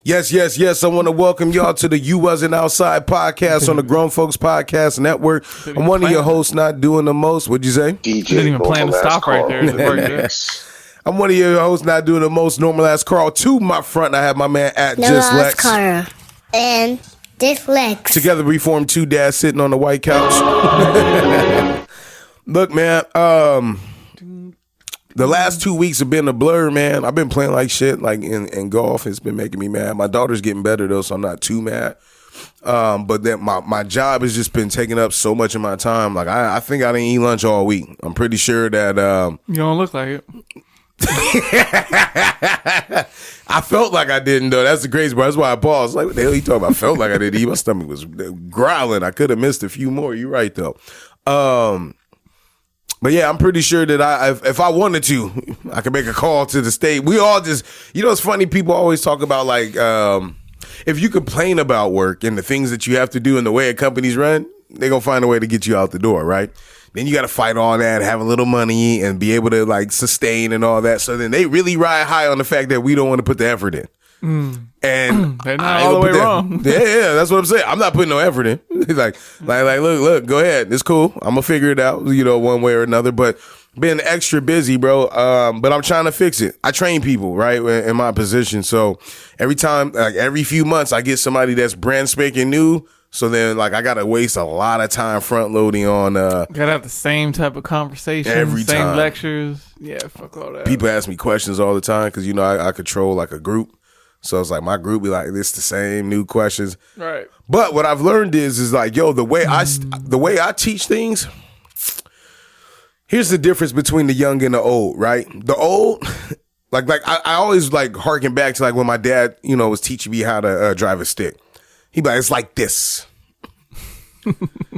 Yes, yes, yes. I want to welcome y'all to the You Wasn't Outside podcast on the Grown Folks Podcast Network. I'm one of your hosts, not doing the most. What'd you say? DJ didn't even plan to stop right there. I'm one of your hosts, not doing the most. Normal ass Carl. To my front, I have my man at Just Lex. Carl and Just Lex. Together we form two dads sitting on the white couch. Look, man. The last 2 weeks have been a blur, man. I've been playing like shit, like in golf. It's been making me mad. My daughter's getting better though, so I'm not too mad. But then my job has just been taking up so much of my time. Like I think I didn't eat lunch all week. I'm pretty sure that you don't look like it. I felt like I didn't though. That's the crazy part. That's why I paused. Like, what the hell you talking about? I felt like I didn't eat. My stomach was growling. I could have missed a few more. You're right though. But yeah, I'm pretty sure that if I wanted to, I could make a call to the state. We all just, it's funny. People always talk about like, if you complain about work and the things that you have to do and the way a company's run, they're going to find a way to get you out the door, right? Then you got to fight all that, have a little money and be able to like sustain and all that. So then they really ride high on the fact that we don't want to put the effort in. And they're not all the way wrong. Yeah, that's what I'm saying. I'm not putting no effort in. like, look, go ahead. It's cool. I'm gonna figure it out, one way or another. But been extra busy, bro. But I'm trying to fix it. I train people, right, in my position. So every time, like every few months, I get somebody that's brand spanking new. So then, like, I gotta waste a lot of time front loading on. Gotta have the same type of conversation, every same time. Lectures. Yeah, fuck all that. People ask me questions all the time because I control like a group. So it's like my group be like, it's the same new questions. Right. But what I've learned is like, the way I teach things, here's the difference between the young and the old, right? The old, like I always like harken back to like when my dad, was teaching me how to drive a stick. He'd be like, it's like this.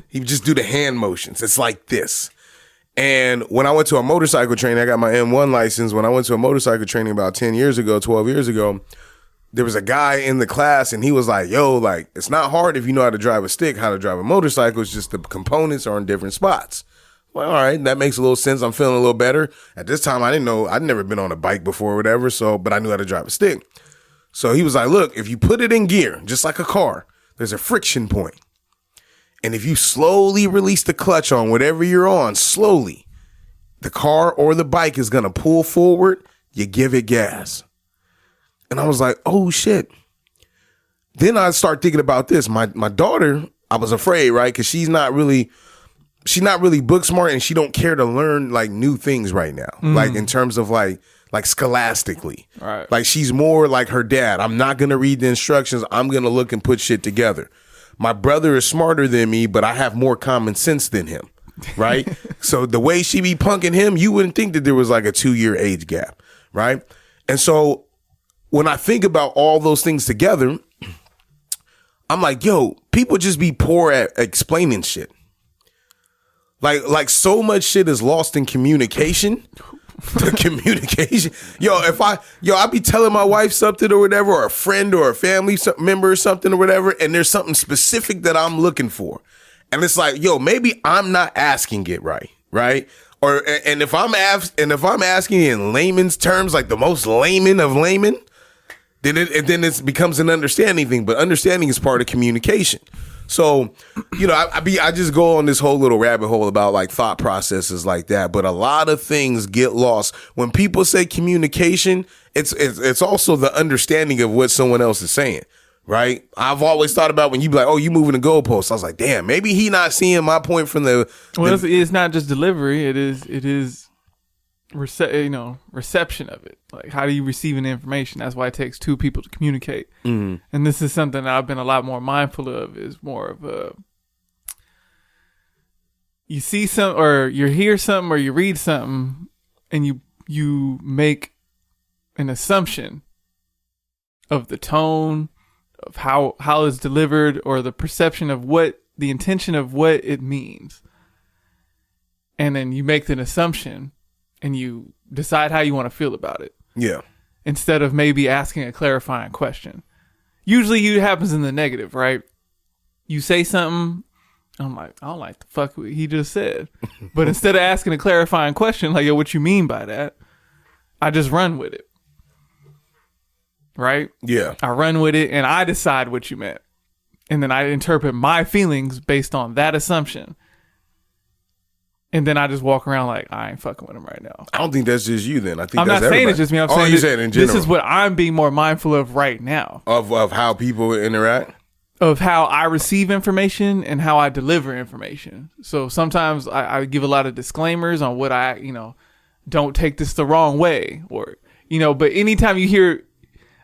He would just do the hand motions. It's like this. And when I went to a motorcycle training, I got my M1 license. When I went to a motorcycle training about 12 years ago, there was a guy in the class and he was like, like, it's not hard if you know how to drive a stick, how to drive a motorcycle. It's just the components are in different spots. Well, all right, that makes a little sense. I'm feeling a little better. At this time, I didn't know, I'd never been on a bike before or whatever. But I knew how to drive a stick. So he was like, look, if you put it in gear, just like a car, there's a friction point. And if you slowly release the clutch on whatever you're on, slowly, the car or the bike is going to pull forward. You give it gas. And I was like, oh, shit. Then I start thinking about this. My daughter, I was afraid, right? Because she's not really book smart and she don't care to learn like new things right now. Like in terms of like scholastically. Right. Like she's more like her dad. I'm not going to read the instructions. I'm going to look and put shit together. My brother is smarter than me, but I have more common sense than him. Right. So the way she be punking him, you wouldn't think that there was like a 2-year age gap. Right. And so when I think about all those things together, I'm like, people just be poor at explaining shit. Like so much shit is lost in communication. The communication. I be telling my wife something or whatever, or a friend or a family member or something or whatever, and there's something specific that I'm looking for. And it's like, maybe I'm not asking it right. And if I'm asking in layman's terms, like the most layman of laymen, then it becomes an understanding thing. But understanding is part of communication. So, I just go on this whole little rabbit hole about like thought processes like that. But a lot of things get lost when people say communication. It's also the understanding of what someone else is saying. Right. I've always thought about when you be like, oh, you moving the goalposts. I was like, damn, maybe he not seeing my point from the. Well, it's not just delivery. It is. Reception of it. Like, how do you receive an information? That's why it takes two people to communicate. Mm-hmm. And this is something that I've been a lot more mindful of. Is more of a you see something or you hear something or you read something and you make an assumption of the tone of how it's delivered or the perception of what the intention of what it means, and then you make an assumption. And you decide how you want to feel about it. Yeah. Instead of maybe asking a clarifying question. Usually it happens in the negative, right? You say something, I'm like, I don't like the fuck what he just said. But instead of asking a clarifying question, like, what you mean by that? I just run with it. right? Yeah. I run with it and I decide what you meant. And then I interpret my feelings based on that assumption. And then I just walk around like, I ain't fucking with him right now. I don't think that's just you then. I think I'm that's not saying everybody. it's just me. I'm you saying said in general. this is what I'm being more mindful of right now. Of how people interact? Of how I receive information and how I deliver information. So sometimes I give a lot of disclaimers on what I, don't take this the wrong way. Or, but anytime you hear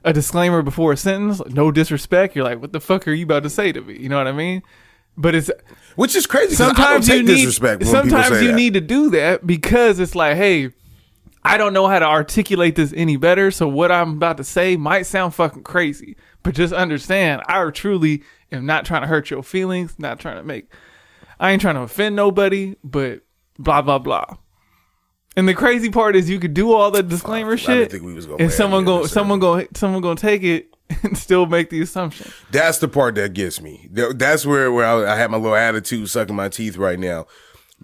a disclaimer before a sentence, no disrespect, you're like, what the fuck are you about to say to me? You know what I mean? But it's... Which is crazy. Sometimes you need disrespect when sometimes you need to do that because it's like, hey, I don't know how to articulate this any better, so what I'm about to say might sound fucking crazy. But just understand, I truly am not trying to hurt your feelings, I ain't trying to offend nobody, but blah blah blah. And the crazy part is you could do all the disclaimer shit, and someone gonna take it and still make the assumption. That's the part that gets me. That's where I have my little attitude sucking my teeth right now,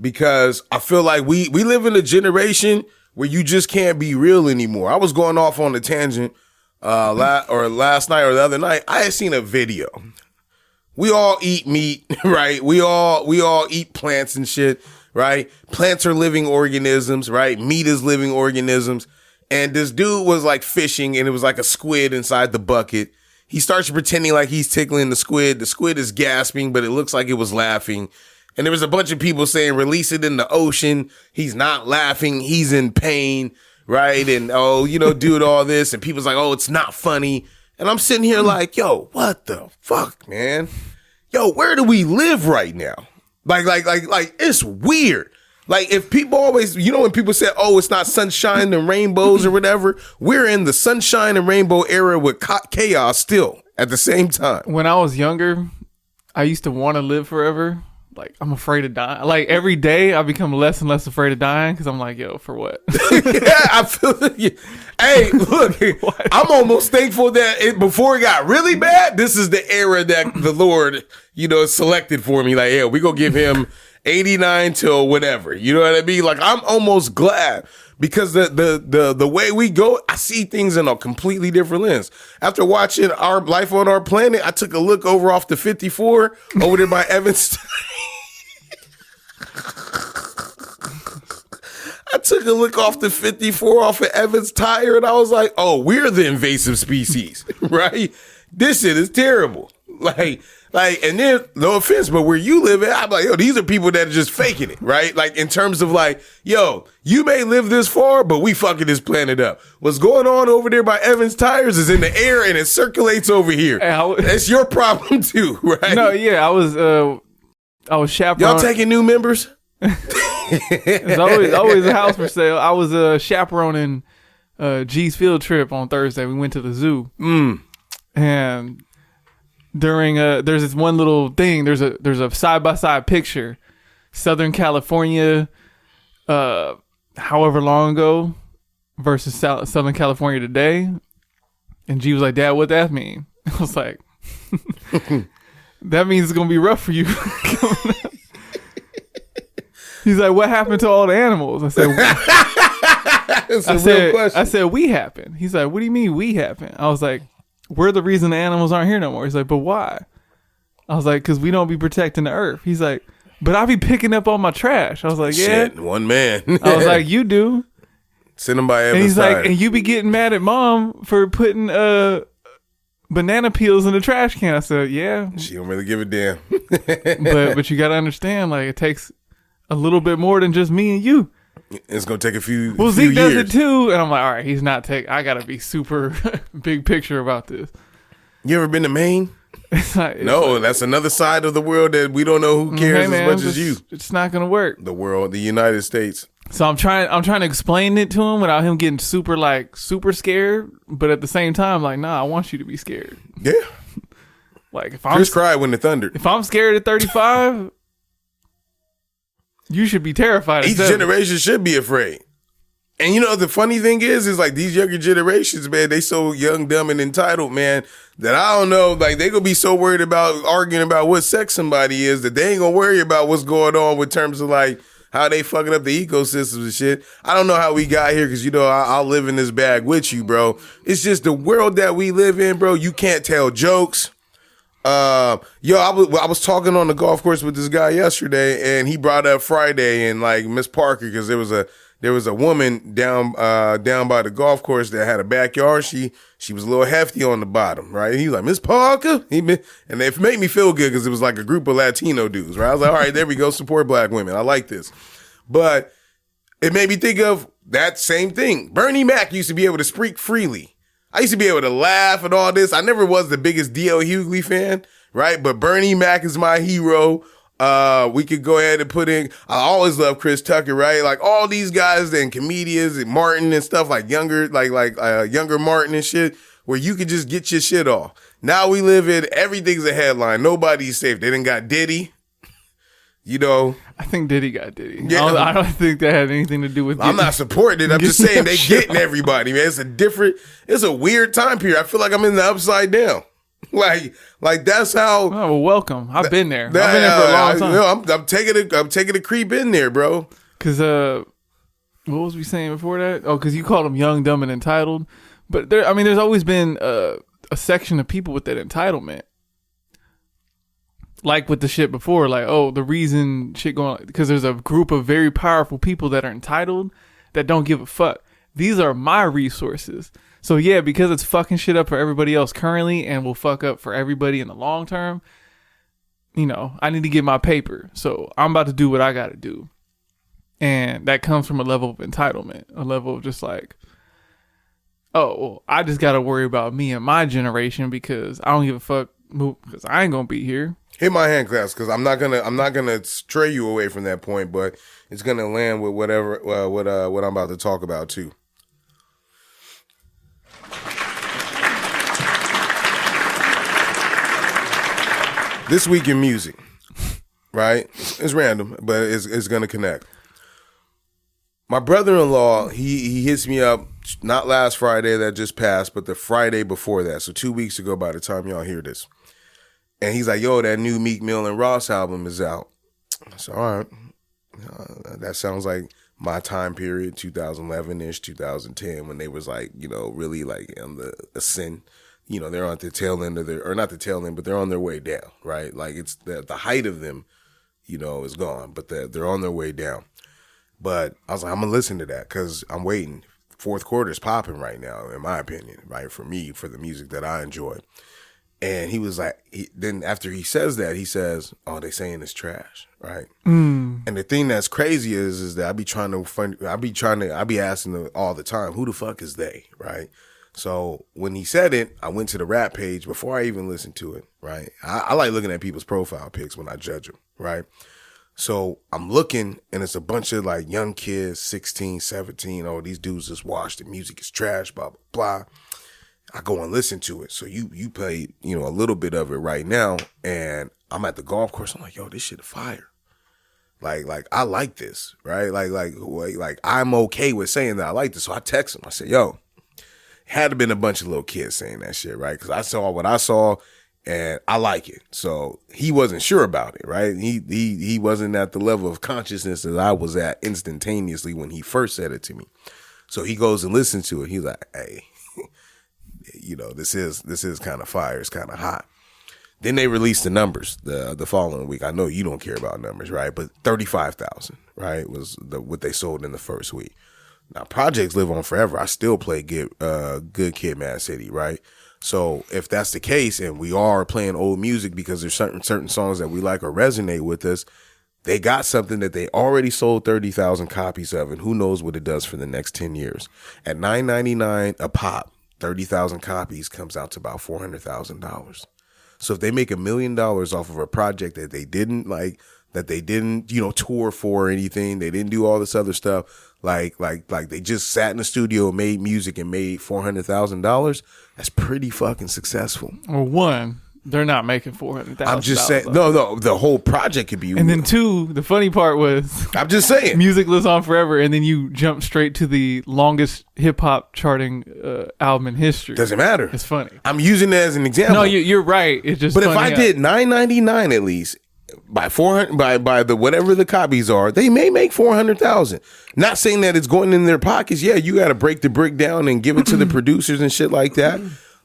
because I feel like we live in a generation where you just can't be real anymore. I was going off on a tangent last night or the other night. I had seen a video. We all eat meat, right? We all eat plants and shit, right? Plants are living organisms, right? Meat is living organisms. And this dude was like fishing, and it was like a squid inside the bucket. He starts pretending like he's tickling the squid. The squid is gasping, but it looks like it was laughing. And there was a bunch of people saying, release it in the ocean. He's not laughing. He's in pain, right? And, dude, all this. And people's like, oh, it's not funny. And I'm sitting here like, yo, what the fuck, man? Yo, where do we live right now? Like, it's weird. Like, if people always, when people say, oh, it's not sunshine and rainbows or whatever, we're in the sunshine and rainbow era with chaos still at the same time. When I was younger, I used to want to live forever. Like, I'm afraid of dying. Like, every day I become less and less afraid of dying because I'm like, yo, for what? Yeah, I feel it. Hey, look, I'm almost thankful that before it got really bad, this is the era that the Lord, selected for me. Like, yeah, we gonna give him 89 till whatever. You know what I mean? Like, I'm almost glad because the way we go, I see things in a completely different lens. After watching Our Life on Our Planet, I took a look over off the 54 over there by Evans. I took a look off the 54 off of Evans Tire, and I was like, oh, we're the invasive species, right? This shit is terrible. Like, and then, no offense, but where you live at, I'm like, yo, these are people that are just faking it, right? Like, in terms of like, yo, you may live this far, but we fucking this planet up. What's going on over there by Evans Tires is in the air and it circulates over here. That's your problem too, right? No, yeah, I was chaperoning. Y'all taking new members? There's always a house for sale. I was chaperoning G's field trip on Thursday. We went to the zoo. And during there's this one little thing, there's a side-by-side picture, Southern California however long ago versus Southern California today. And G was like, Dad, what that mean? I was like, that means it's gonna be rough for you. He's like, what happened to all the animals? I said, real question. I said, we happened. He's like, what do you mean we happened? I was like, we're the reason the animals aren't here no more. He's like, but why? I was like, because we don't be protecting the earth. He's like, but I be picking up all my trash. I was like, yeah. Shit, one man. I was like, you do. Send him by Evans. And he's Tire. like, and you be getting mad at Mom for putting banana peels in the trash can. I said, yeah. She don't really give a damn. but you got to understand, like, it takes a little bit more than just me and you. It's gonna take a few. Well, Zeke does it too, and I'm like, all right, he's not taking. I gotta be super big picture about this. You ever been to Maine? No, that's another side of the world that we don't know who cares as much as you. It's not gonna work. The world, the United States. So I'm trying to explain it to him without him getting super scared, but at the same time, like, nah, I want you to be scared. Yeah. Like if Chris cried when it thundered. If I'm scared at 35. You should be terrified. Each generation should be afraid. And the funny thing is like these younger generations, man, they so young, dumb, and entitled, man, that I don't know, like they gonna be so worried about arguing about what sex somebody is that they ain't gonna worry about what's going on with terms of like how they fucking up the ecosystems and shit. I don't know how we got here because, I'll live in this bag with you, bro. It's just the world that we live in, bro. You can't tell jokes. I was talking on the golf course with this guy yesterday, and he brought up Friday and like Miss Parker because there was a woman down by the golf course that had a backyard. She was a little hefty on the bottom, right? He was like, Miss Parker, and it made me feel good because it was like a group of Latino dudes, right? I was like, all right, there we go, support black women. I like this, but it made me think of that same thing. Bernie Mac used to be able to speak freely. I used to be able to laugh and all this. I never was the biggest D.L. Hughley fan, right? But Bernie Mac is my hero. We could go ahead and put in, I always love Chris Tucker, right? Like all these guys and comedians and Martin and stuff like younger Martin and shit, where you could just get your shit off. Now we live in, everything's a headline. Nobody's safe. They done got Diddy, I think Diddy got Diddy. Yeah. I don't think that had anything to do with Diddy. I'm not supporting it. I'm just saying they getting everybody, man. It's a weird time period. I feel like I'm in the upside down. Like that's how. Oh, well, welcome. I've been there. I've been there for a long time. I'm taking a creep in there, bro. Because what was we saying before that? Oh, because you called them young, dumb, and entitled. But there's always been a section of people with that entitlement. Like with the shit before, like, oh, the reason shit going, because there's a group of very powerful people that are entitled that don't give a fuck. These are my resources. So yeah, because it's fucking shit up for everybody else currently and will fuck up for everybody in the long term, I need to get my paper. So I'm about to do what I got to do. And that comes from a level of entitlement, a level of just like, oh, well, I just got to worry about me and my generation because I don't give a fuck because I ain't going to be here. Hit my hand claps because I'm not gonna stray you away from that point, but it's gonna land with whatever what I'm about to talk about too. This week in music, right? It's random, but it's gonna connect. My brother-in-law, he hits me up not last Friday that just passed, but the Friday before that, so 2 weeks ago. By the time y'all hear this. And he's like, yo, that new Meek Mill and Ross album is out. I said, all right. That sounds like my time period, 2011-ish, 2010, when they was like, really like on the ascent. They're on the tail end of or not the tail end, but they're on their way down, right? Like it's the height of them, is gone, but they're on their way down. But I was like, I'm going to listen to that because I'm waiting. Fourth quarter's popping right now, in my opinion, right? For me, for the music that I enjoy. And he was like, then after he says that, he says, oh, they saying it's trash, right? And the thing that's crazy is that I be asking all the time, who the fuck is they, right? So when he said it, I went to the rap page before I even listened to it, right? I like looking at people's profile pics when I judge them, right? So I'm looking, and it's a bunch of like young kids, 16, 17, oh, these dudes just washed, the music is trash, blah, blah, blah. I go and listen to it. So you played, a little bit of it right now, and I'm at the golf course. I'm like, yo, this shit is fire. Like I like this, right? Like I'm okay with saying that I like this. So I text him. I said, yo, had to been a bunch of little kids saying that shit, right? Because I saw what I saw, and I like it. So he wasn't sure about it, right? He wasn't at the level of consciousness that I was at instantaneously when he first said it to me. So he goes and listens to it. He's like, hey. This is kind of fire. It's kind of hot. Then they released the numbers the following week. I know you don't care about numbers, right? But 35,000, right, was what they sold in the first week. Now projects live on forever. I still play Good Kid, Mad City, right? So if that's the case, and we are playing old music because there's certain songs that we like or resonate with us, they got something that they already sold 30,000 copies of, and who knows what it does for the next 10 years. At $9.99 a pop, 30,000 copies comes out to about $400,000. So if they make $1 million off of a project that they didn't tour for or anything, they didn't do all this other stuff, like they just sat in the studio and made music and made $400,000, that's pretty fucking successful. Well, one, they're not making $400,000. I'm just saying, no, the whole project could be. And then two, the funny part was, I'm just saying, music lives on forever, and then you jump straight to the longest hip hop charting album in history. Doesn't matter. It's funny. I'm using it as an example. No, you're right. It's just. But if I did $9.99 at least, by 400 by the whatever the copies are, they may make 400,000. Not saying that it's going in their pockets. Yeah, you got to break the brick down and give it to the producers and shit like that.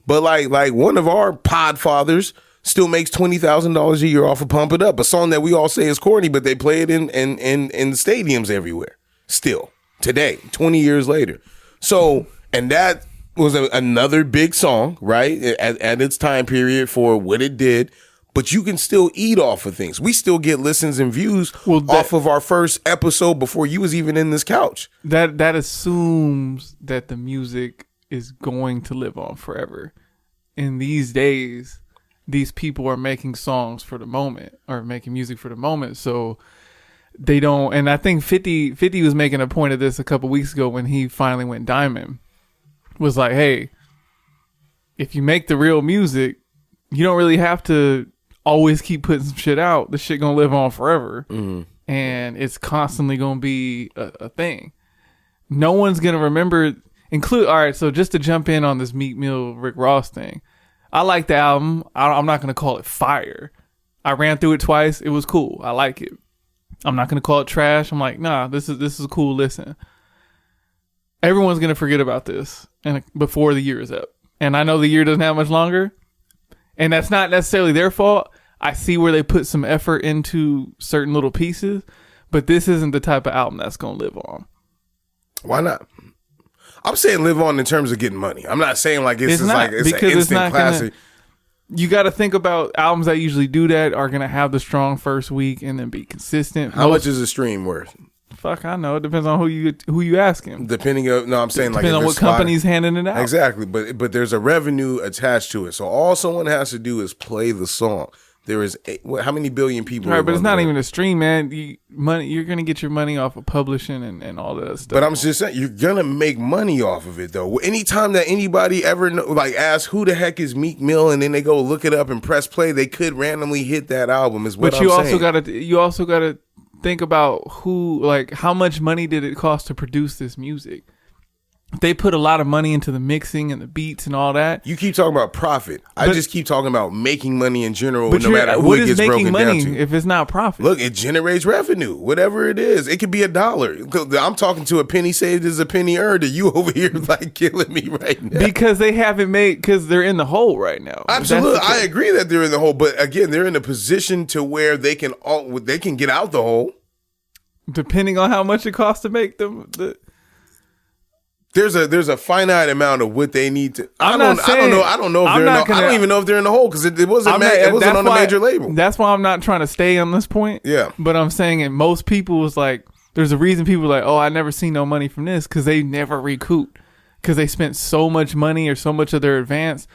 But like one of our pod fathers still makes $20,000 a year off of Pump It Up, a song that we all say is corny, but they play it in stadiums everywhere still today, 20 years later. So, and that was another big song, right? At its time period for what it did, but you can still eat off of things. We still get listens and views off of our first episode before you was even in this couch. That assumes that the music is going to live on forever. In these days, these people are making songs for the moment or making music for the moment. So they don't, and I think 50 was making a point of this a couple weeks ago when he finally went diamond, was like, hey, if you make the real music, you don't really have to always keep putting some shit out. The shit gonna live on forever. Mm-hmm. And it's constantly gonna be a thing. No one's gonna remember, all right, so just to jump in on this Meek Mill, Rick Ross thing, I like the album. I'm not going to call it fire. I ran through it twice. It was cool. I like it. I'm not going to call it trash. I'm like, nah, this is a cool listen. Everyone's going to forget about this and before the year is up. And I know the year doesn't have much longer. And that's not necessarily their fault. I see where they put some effort into certain little pieces. But this isn't the type of album that's going to live on. Why not? I'm saying live on in terms of getting money. I'm not saying like it's an instant classic. You got to think about albums that usually do that are going to have the strong first week and then be consistent. How much is a stream worth? Fuck, I know. It depends on who you asking. I'm saying like depends on what company's handing it out. Exactly, but there's a revenue attached to it. So all someone has to do is play the song. There is how many billion people? All right, but it's not even a stream, man. You're gonna get your money off of publishing and all that stuff. But I'm just saying, you're gonna make money off of it, though. Anytime that anybody ever ask who the heck is Meek Mill, and then they go look it up and press play, they could randomly hit that album. Is what I'm saying. But you also gotta think about how much money did it cost to produce this music. They put a lot of money into the mixing and the beats and all that. You keep talking about profit. I just keep talking about making money in general, no matter who it gets broken down to. If it's not profit? Look, it generates revenue, whatever it is. It could be $1. I'm talking to a penny saved is a penny earned. You over here like killing me right now. Because they haven't because they're in the hole right now. Absolutely. I agree that they're in the hole. But again, they're in a position to where they can get out the hole. Depending on how much it costs to make them. There's a finite amount of what they need to. I don't know if I don't even know if they're in the hole because it wasn't on a major label. That's why I'm not trying to stay on this point. Yeah, but I'm saying it. Most people was like, there's a reason people are like, oh, I never seen no money from this because they never recouped because they spent so much money or so much of their advance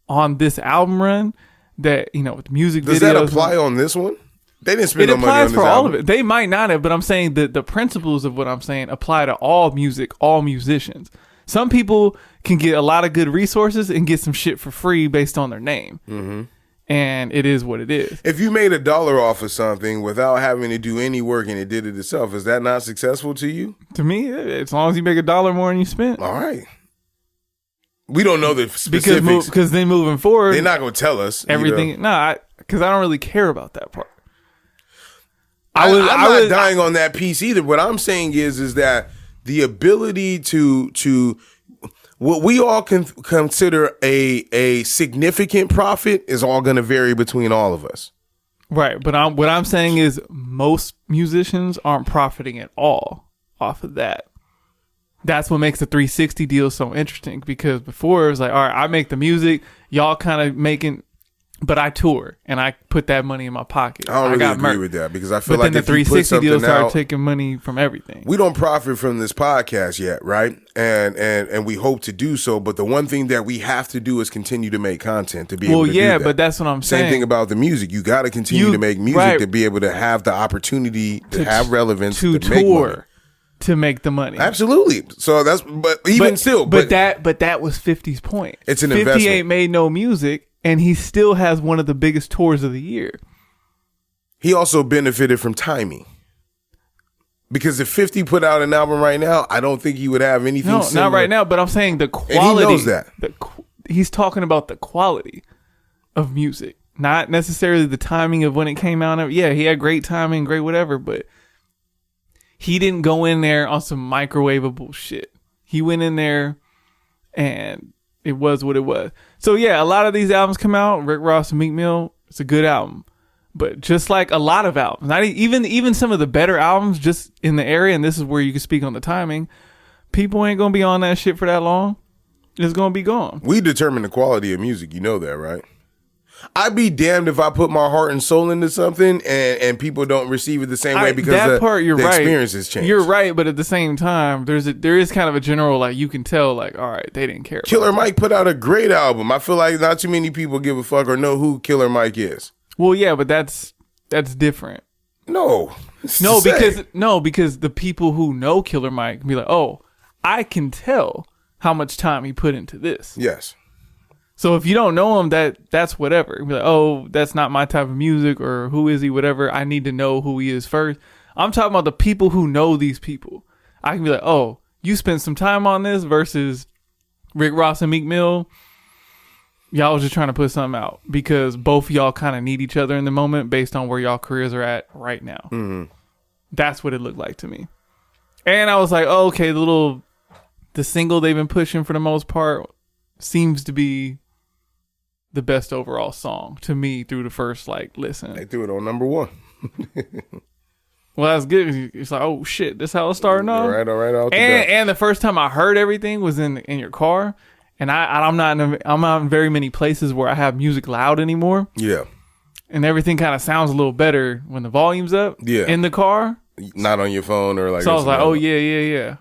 on this album run that with music videos. Does that apply on this one? They didn't spend no money on this album. It applies for all of it. They might not have, but I'm saying that the principles of what I'm saying apply to all music, all musicians. Some people can get a lot of good resources and get some shit for free based on their name. Mm-hmm. And it is what it is. If you made $1 off of something without having to do any work and it did it itself, is that not successful to you? To me, as long as you make $1 more than you spent. All right. We don't know the specifics. Because then moving forward, they're not going to tell us everything. Because I don't really care about that part. I'm not dying on that piece either. What I'm saying is that the ability to what we all can consider a significant profit is all going to vary between all of us. Right. But what I'm saying is most musicians aren't profiting at all off of that. That's what makes the 360 deal so interesting because before it was like, all right, I make the music, y'all kind of making. But I tour and I put that money in my pocket. I don't really agree with that because I feel like then the 360 deal started taking money from everything. We don't profit from this podcast yet, right? And we hope to do so. But the one thing that we have to do is continue to make content to be able to do that. But that's what I'm saying. Same thing about the music. You got to continue to make music to be able to have the opportunity to have relevance to tour. Make money. To make the money. Absolutely. So that's but that was 50's point. It's an 50 investment. 50 ain't made no music. And he still has one of the biggest tours of the year. He also benefited from timing. Because if 50 put out an album right now, I don't think he would have anything similar. No, not right now, but I'm saying the quality. And he knows that. He's talking about the quality of music, not necessarily the timing of when it came out. Yeah, he had great timing, great whatever, but he didn't go in there on some microwavable shit. He went in there and it was what it was. So yeah, a lot of these albums come out, Rick Ross and Meek Mill, it's a good album. But just like a lot of albums, not even some of the better albums just in the area, and this is where you can speak on the timing, people ain't going to be on that shit for that long. It's going to be gone. We determine the quality of music. You know that, right? I'd be damned if I put my heart and soul into something and people don't receive it the same way because the experience has changed. You're right, but at the same time, there is kind of a general, like, you can tell, like, all right, they didn't care. Killer Mike put out a great album. I feel like not too many people give a fuck or know who Killer Mike is. Well, yeah, but that's different. No, because the people who know Killer Mike be like, oh, I can tell how much time he put into this. Yes. So if you don't know him, that's whatever. Be like, oh, that's not my type of music, or who is he, whatever. I need to know who he is first. I'm talking about the people who know these people. I can be like, oh, you spent some time on this versus Rick Ross and Meek Mill. Y'all was just trying to put something out because both of y'all kind of need each other in the moment based on where y'all careers are at right now. Mm-hmm. That's what it looked like to me. And I was like, oh, okay, the single they've been pushing for the most part seems to be the best overall song to me through the first listen. They threw it on number 1. Well, that's good. It's like, oh shit, this how it's starting off. All right. And the first time I heard everything was in your car, and I'm not in very many places where I have music loud anymore. Yeah. And everything kind of sounds a little better when the volume's up. Yeah. In the car. Not on your phone or like. So I was like, oh yeah.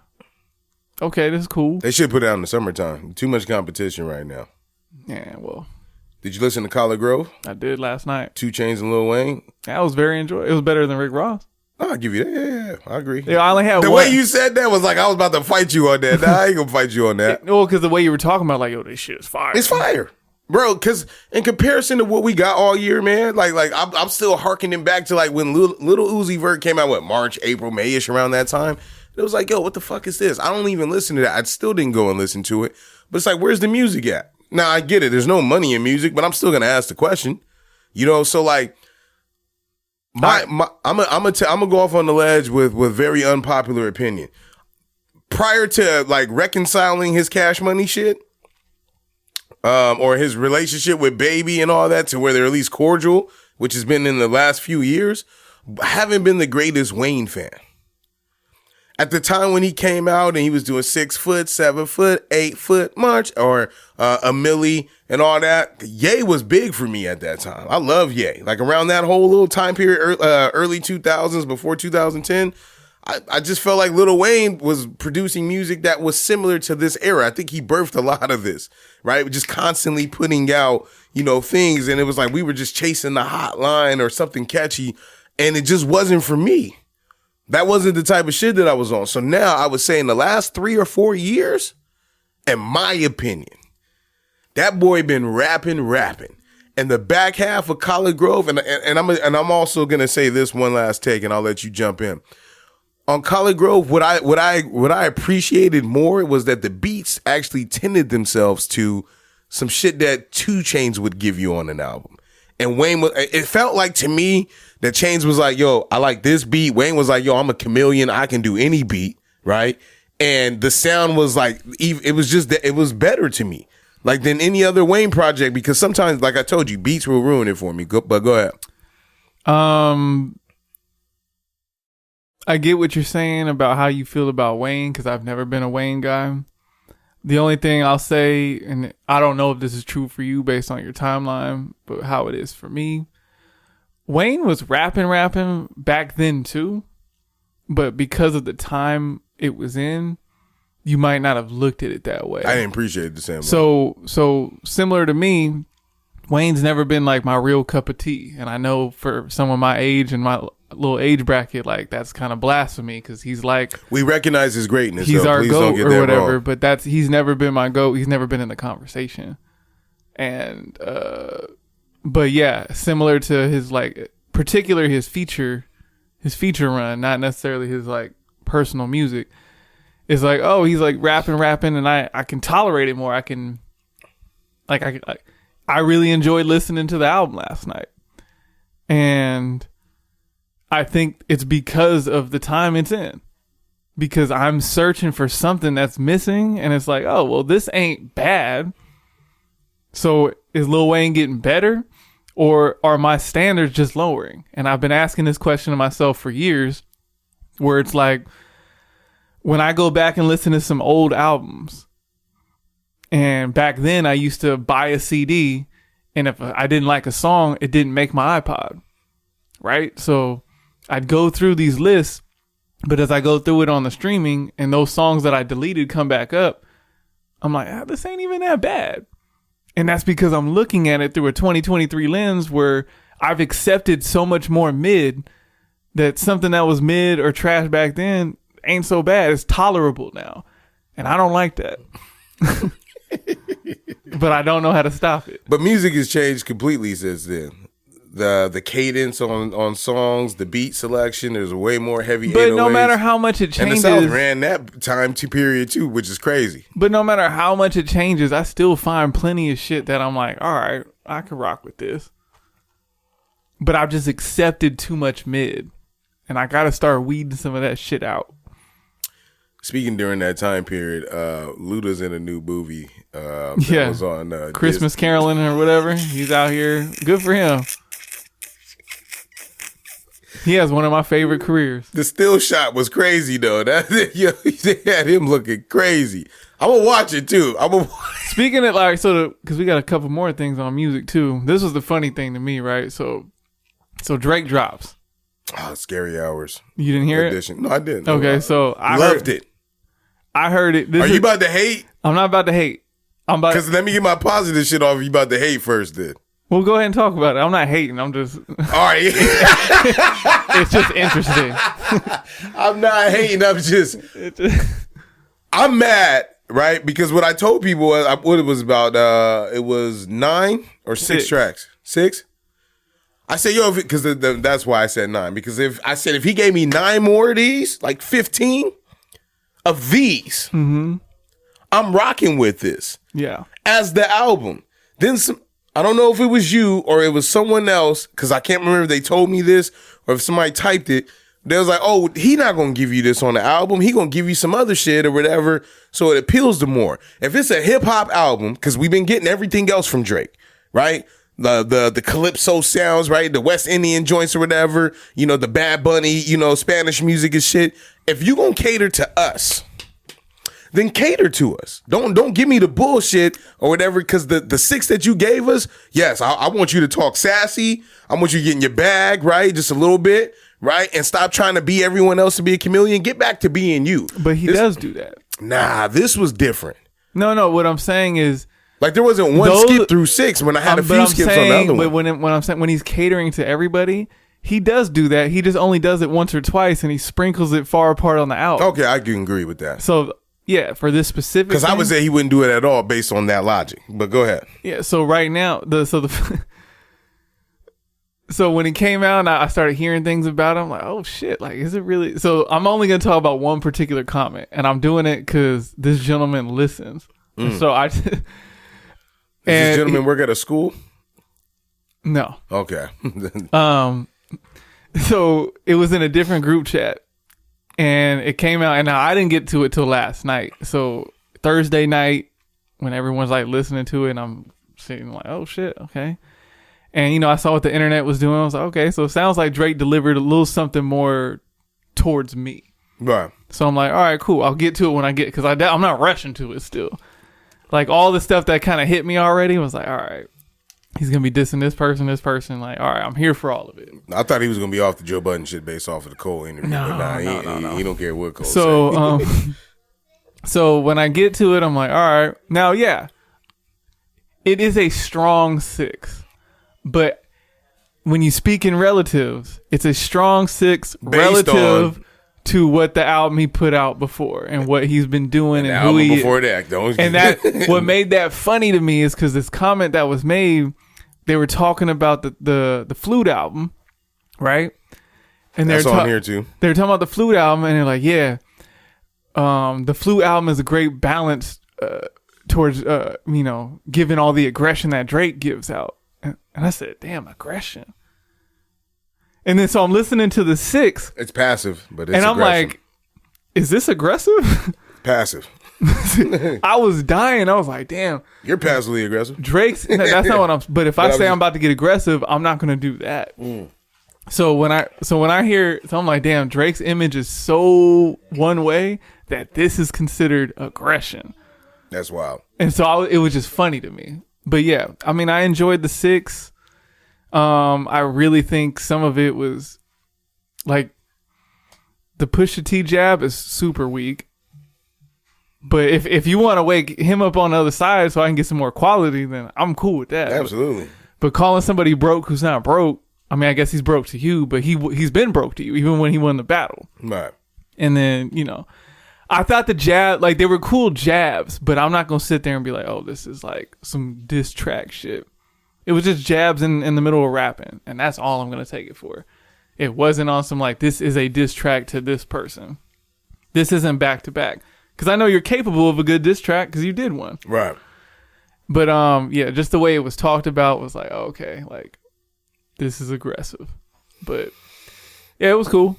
Okay, this is cool. They should put it out in the summertime. Too much competition right now. Yeah, well. Did you listen to Collard Grove? I did last night. 2 Chainz and Lil Wayne? That was very enjoyable. It was better than Rick Ross. I'll give you that. Yeah, I agree. Yeah, I only had the way you said that was like I was about to fight you on that. Nah, I ain't gonna fight you on that. Well, because the way you were talking about, like, yo, this shit is fire. It's fire, bro. Because in comparison to what we got all year, man, like I'm still harkening back to like when Little Uzi Vert came out, March, April, May-ish, around that time. It was like, yo, what the fuck is this? I don't even listen to that. I still didn't go and listen to it. But it's like, where's the music at? Now, I get it. There's no money in music, but I'm still going to ask the question. You know, so like, I'm gonna go off on the ledge with very unpopular opinion. Prior to like reconciling his Cash Money shit, or his relationship with Baby and all that to where they're at least cordial, which has been in the last few years, I haven't been the greatest Wayne fan. At the time when he came out and he was doing 6 foot, 7 foot, 8 foot March or a Millie and all that, Ye was big for me at that time. I love Ye. Like around that whole little time period, early 2000s, before 2010, I just felt like Lil Wayne was producing music that was similar to this era. I think he birthed a lot of this, right? Just constantly putting out, things. And it was like we were just chasing the hot line or something catchy. And it just wasn't for me. That wasn't the type of shit that I was on. So now I would say in the last 3 or 4 years, in my opinion, that boy been rapping. And the back half of Collard Grove, and I'm also gonna say this one last take, and I'll let you jump in. On Collard Grove, what I appreciated more was that the beats actually tended themselves to some shit that 2 Chainz would give you on an album. And Wayne it felt like to me that Chainz was like, yo, I like this beat. Wayne was like, yo, I'm a chameleon. I can do any beat, right? And the sound was like, it was just that it was better to me, like than any other Wayne project, because sometimes, like I told you, beats will ruin it for me. But go ahead. I get what you're saying about how you feel about Wayne, because I've never been a Wayne guy. The only thing I'll say, and I don't know if this is true for you based on your timeline, but how it is for me, Wayne was rapping back then too, but because of the time it was in, you might not have looked at it that way. I didn't appreciate it the same way. So similar to me, Wayne's never been like my real cup of tea. And I know for someone my age and my little age bracket, like that's kind of blasphemy, because he's like, we recognize his greatness. He's our Please GOAT don't get or that whatever, wrong. but he's never been my GOAT. He's never been in the conversation. And but yeah, similar to his like particular his feature run, not necessarily his like personal music. It's like, oh, he's like rapping, and I can tolerate it more. I can I really enjoyed listening to the album last night. And I think it's because of the time it's in. Because I'm searching for something that's missing, and it's like, oh, well, this ain't bad. So is Lil Wayne getting better, or are my standards just lowering? And I've been asking this question to myself for years, where it's like, when I go back and listen to some old albums, and back then I used to buy a CD, and if I didn't like a song, it didn't make my iPod, right? So I'd go through these lists, but as I go through it on the streaming and those songs that I deleted come back up, I'm like, this ain't even that bad. And that's because I'm looking at it through a 2023 lens where I've accepted so much more mid that something that was mid or trash back then ain't so bad. It's tolerable now. And I don't like that. But I don't know how to stop it. But music has changed completely since then. The cadence on songs, the beat selection, there's way more heavy 808s. But no matter how much it changes. And the South ran that time to period too, which is crazy. But no matter how much it changes, I still find plenty of shit that I'm like, all right, I can rock with this. But I've just accepted too much mid. And I got to start weeding some of that shit out. Speaking during that time period, Luda's in a new movie that was on Christmas Caroling or whatever. He's out here. Good for him. He has one of my favorite careers. The still shot was crazy though. They had him looking crazy. I'm gonna watch it too. Speaking of because we got a couple more things on music too. This was the funny thing to me, right? So Drake drops. Oh, Scary Hours. You didn't hear edition. it? No, I didn't. Okay, so I loved it. I heard it. Are you about to hate? I'm not about to hate. I'm about. Because let me get my positive shit off. You about to hate first, then. Well, go ahead and talk about it. I'm not hating. I'm just. All right. It's just interesting. I'm not hating. I'm mad, right? Because what I told people was what it was about. It was 9 or 6 tracks. 6. I said, yo, because that's why I said 9. Because if he gave me 9 more of these, like 15 of these, I'm rocking with this. Yeah. As the album. Then I don't know if it was you or it was someone else, because I can't remember if they told me this or if somebody typed it. They was like, oh, he not going to give you this on the album. He going to give you some other shit or whatever, so it appeals to more. If it's a hip-hop album, because we've been getting everything else from Drake, right? The Calypso sounds, right? The West Indian joints or whatever, the Bad Bunny, Spanish music and shit. If you gonna cater to us, then cater to us. Don't give me the bullshit or whatever, because the 6 that you gave us, yes, I want you to talk sassy. I want you to get in your bag, right? Just a little bit, right? And stop trying to be everyone else and be a chameleon. Get back to being you. But he does do that. Nah, this was different. No, what I'm saying is, like there wasn't one skip through 6 when I had a few skips on the other one. But when I'm saying when he's catering to everybody, he does do that. He just only does it once or twice, and he sprinkles it far apart on the album. Okay, I can agree with that. So yeah, for this specific, because I would say he wouldn't do it at all based on that logic. But go ahead. Yeah. So right now, so when it came out, and I started hearing things about it. I'm like, oh shit! Like, is it really? So I'm only gonna talk about one particular comment, and I'm doing it because this gentleman listens. So I. Does this gentleman work at a school? No. Okay. So it was in a different group chat, and it came out, and now I didn't get to it till last night. So Thursday night, when everyone's like listening to it, and I'm sitting like, oh shit, okay. And I saw what the internet was doing. I was like, okay, so it sounds like Drake delivered a little something more towards me. Right. So I'm like, all right, cool. I'll get to it when I get, because I'm not rushing to it still. Like, all the stuff that kind of hit me already was like, all right, he's going to be dissing this person. Like, all right, I'm here for all of it. I thought he was going to be off the Joe Budden shit based off of the Cole interview. No, he don't care what Cole so, said. So when I get to it, I'm like, all right. Now, yeah, it is a strong 6. But when you speak in relatives, it's a strong 6 relative to what the album he put out before and what he's been doing and who he before that. And that what made that funny to me is because this comment that was made, they were talking about the Flute album, right? And that's on here too. They were talking about the Flute album, and they're like, yeah, the Flute album is a great balance towards giving all the aggression that Drake gives out. And I said, damn, aggression. And then so I'm listening to the 6. It's passive, but it's and I'm aggressive. like, is this aggressive? Passive. I was dying. I was like, damn. You're passively aggressive. Drake's, that's not what I'm, but if I say I'm about to get aggressive, I'm not going to do that. So when I hear, I'm like, damn, Drake's image is so one way that this is considered aggression. That's wild. And so it was just funny to me. But yeah, I mean, I enjoyed the 6. I really think some of it was like the Pusha T jab is super weak. But if you want to wake him up on the other side so I can get some more quality, then I'm cool with that. Absolutely. But calling somebody broke who's not broke, I mean, I guess he's broke to you, but he's been broke to you even when he won the battle. Right. And then, I thought the jab, like they were cool jabs, but I'm not going to sit there and be like, oh, this is like some diss track shit. It was just jabs in the middle of rapping, and that's all I'm going to take it for. It wasn't on some like, this is a diss track to this person. This isn't back to back. Because I know you're capable of a good diss track because you did one. Right. But yeah, just the way it was talked about was like, oh, okay, like this is aggressive. But yeah, it was cool.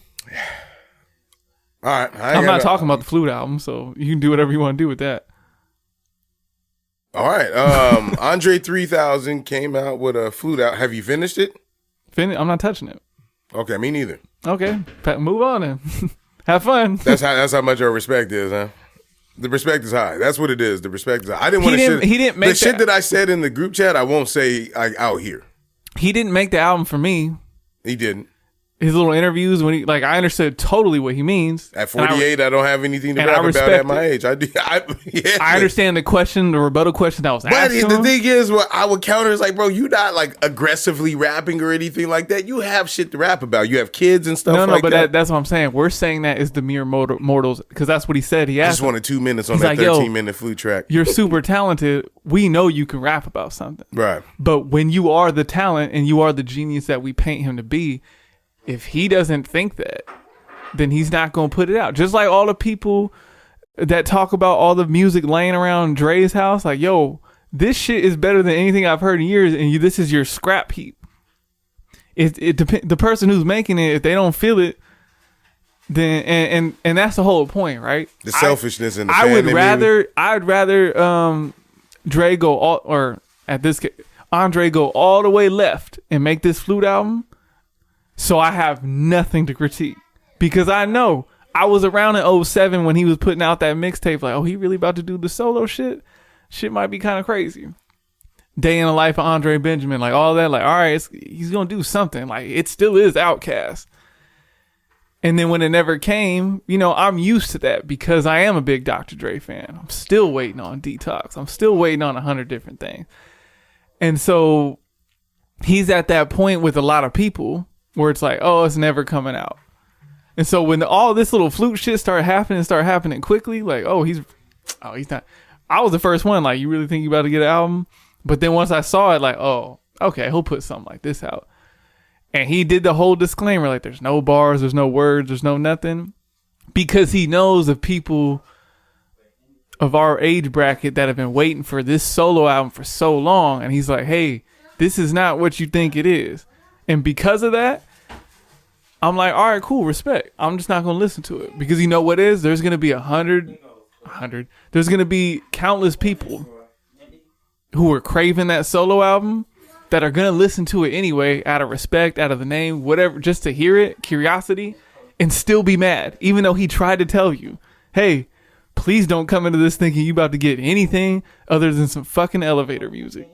All right. I'm not talking about the Flute album, so you can do whatever you want to do with that. All right. Andre 3000 came out with a flute out. Have you finished it? I'm not touching it. Okay, me neither. Okay, move on then. Have fun. That's how much our respect is, huh? The respect is high. That's what it is. The respect is high. I didn't want to. He didn't make the shit that I said in the group chat. I won't say out here. He didn't make the album for me. He didn't. His little interviews when I understood totally what he means. At 48, I don't have anything to rap about at my age. I understand the rebuttal question that was asked. But the thing is, what I would counter is like, bro, you not like aggressively rapping or anything like that. You have shit to rap about. You have kids and stuff. No, but that's what I'm saying. We're saying that is the mere mortals because that's what he said. He asked. I just wanted 2 minutes on that 13-minute flute track. You're super talented. We know you can rap about something, right? But when you are the talent and you are the genius that we paint him to be. If he doesn't think that, then he's not going to put it out. Just like all the people that talk about all the music laying around Dre's house. Like, yo, this shit is better than anything I've heard in years. And this is your scrap heap. The person who's making it, if they don't feel it, then, and that's the whole point, right? The selfishness in the fan. I'd rather Dre go all, or at this case, Andre go all the way left and make this flute album. So I have nothing to critique because I know I was around in 07 when he was putting out that mixtape. Like, oh, he really about to do the solo shit? Shit might be kind of crazy. Day in the life of Andre Benjamin, like all that. Like, all right, he's going to do something. Like, it still is Outkast. And then when it never came, I'm used to that because I am a big Dr. Dre fan. I'm still waiting on Detox. I'm still waiting on 100 different things. And so he's at that point with a lot of people where it's like, oh, it's never coming out. And so when all this little flute shit start happening quickly, like, he's not. I was the first one, like, you really think you about to get an album? But then once I saw it, like, oh, okay, he'll put something like this out. And he did the whole disclaimer, like, there's no bars, there's no words, there's no nothing. Because he knows of people of our age bracket that have been waiting for this solo album for so long. And he's like, hey, this is not what you think it is. And because of that, I'm like, all right, cool, respect. I'm just not going to listen to it. Because you know what is? There's going to be 100. There's going to be countless people who are craving that solo album that are going to listen to it anyway out of respect, out of the name, whatever, just to hear it, curiosity, and still be mad. Even though he tried to tell you, hey, please don't come into this thinking you about to get anything other than some fucking elevator music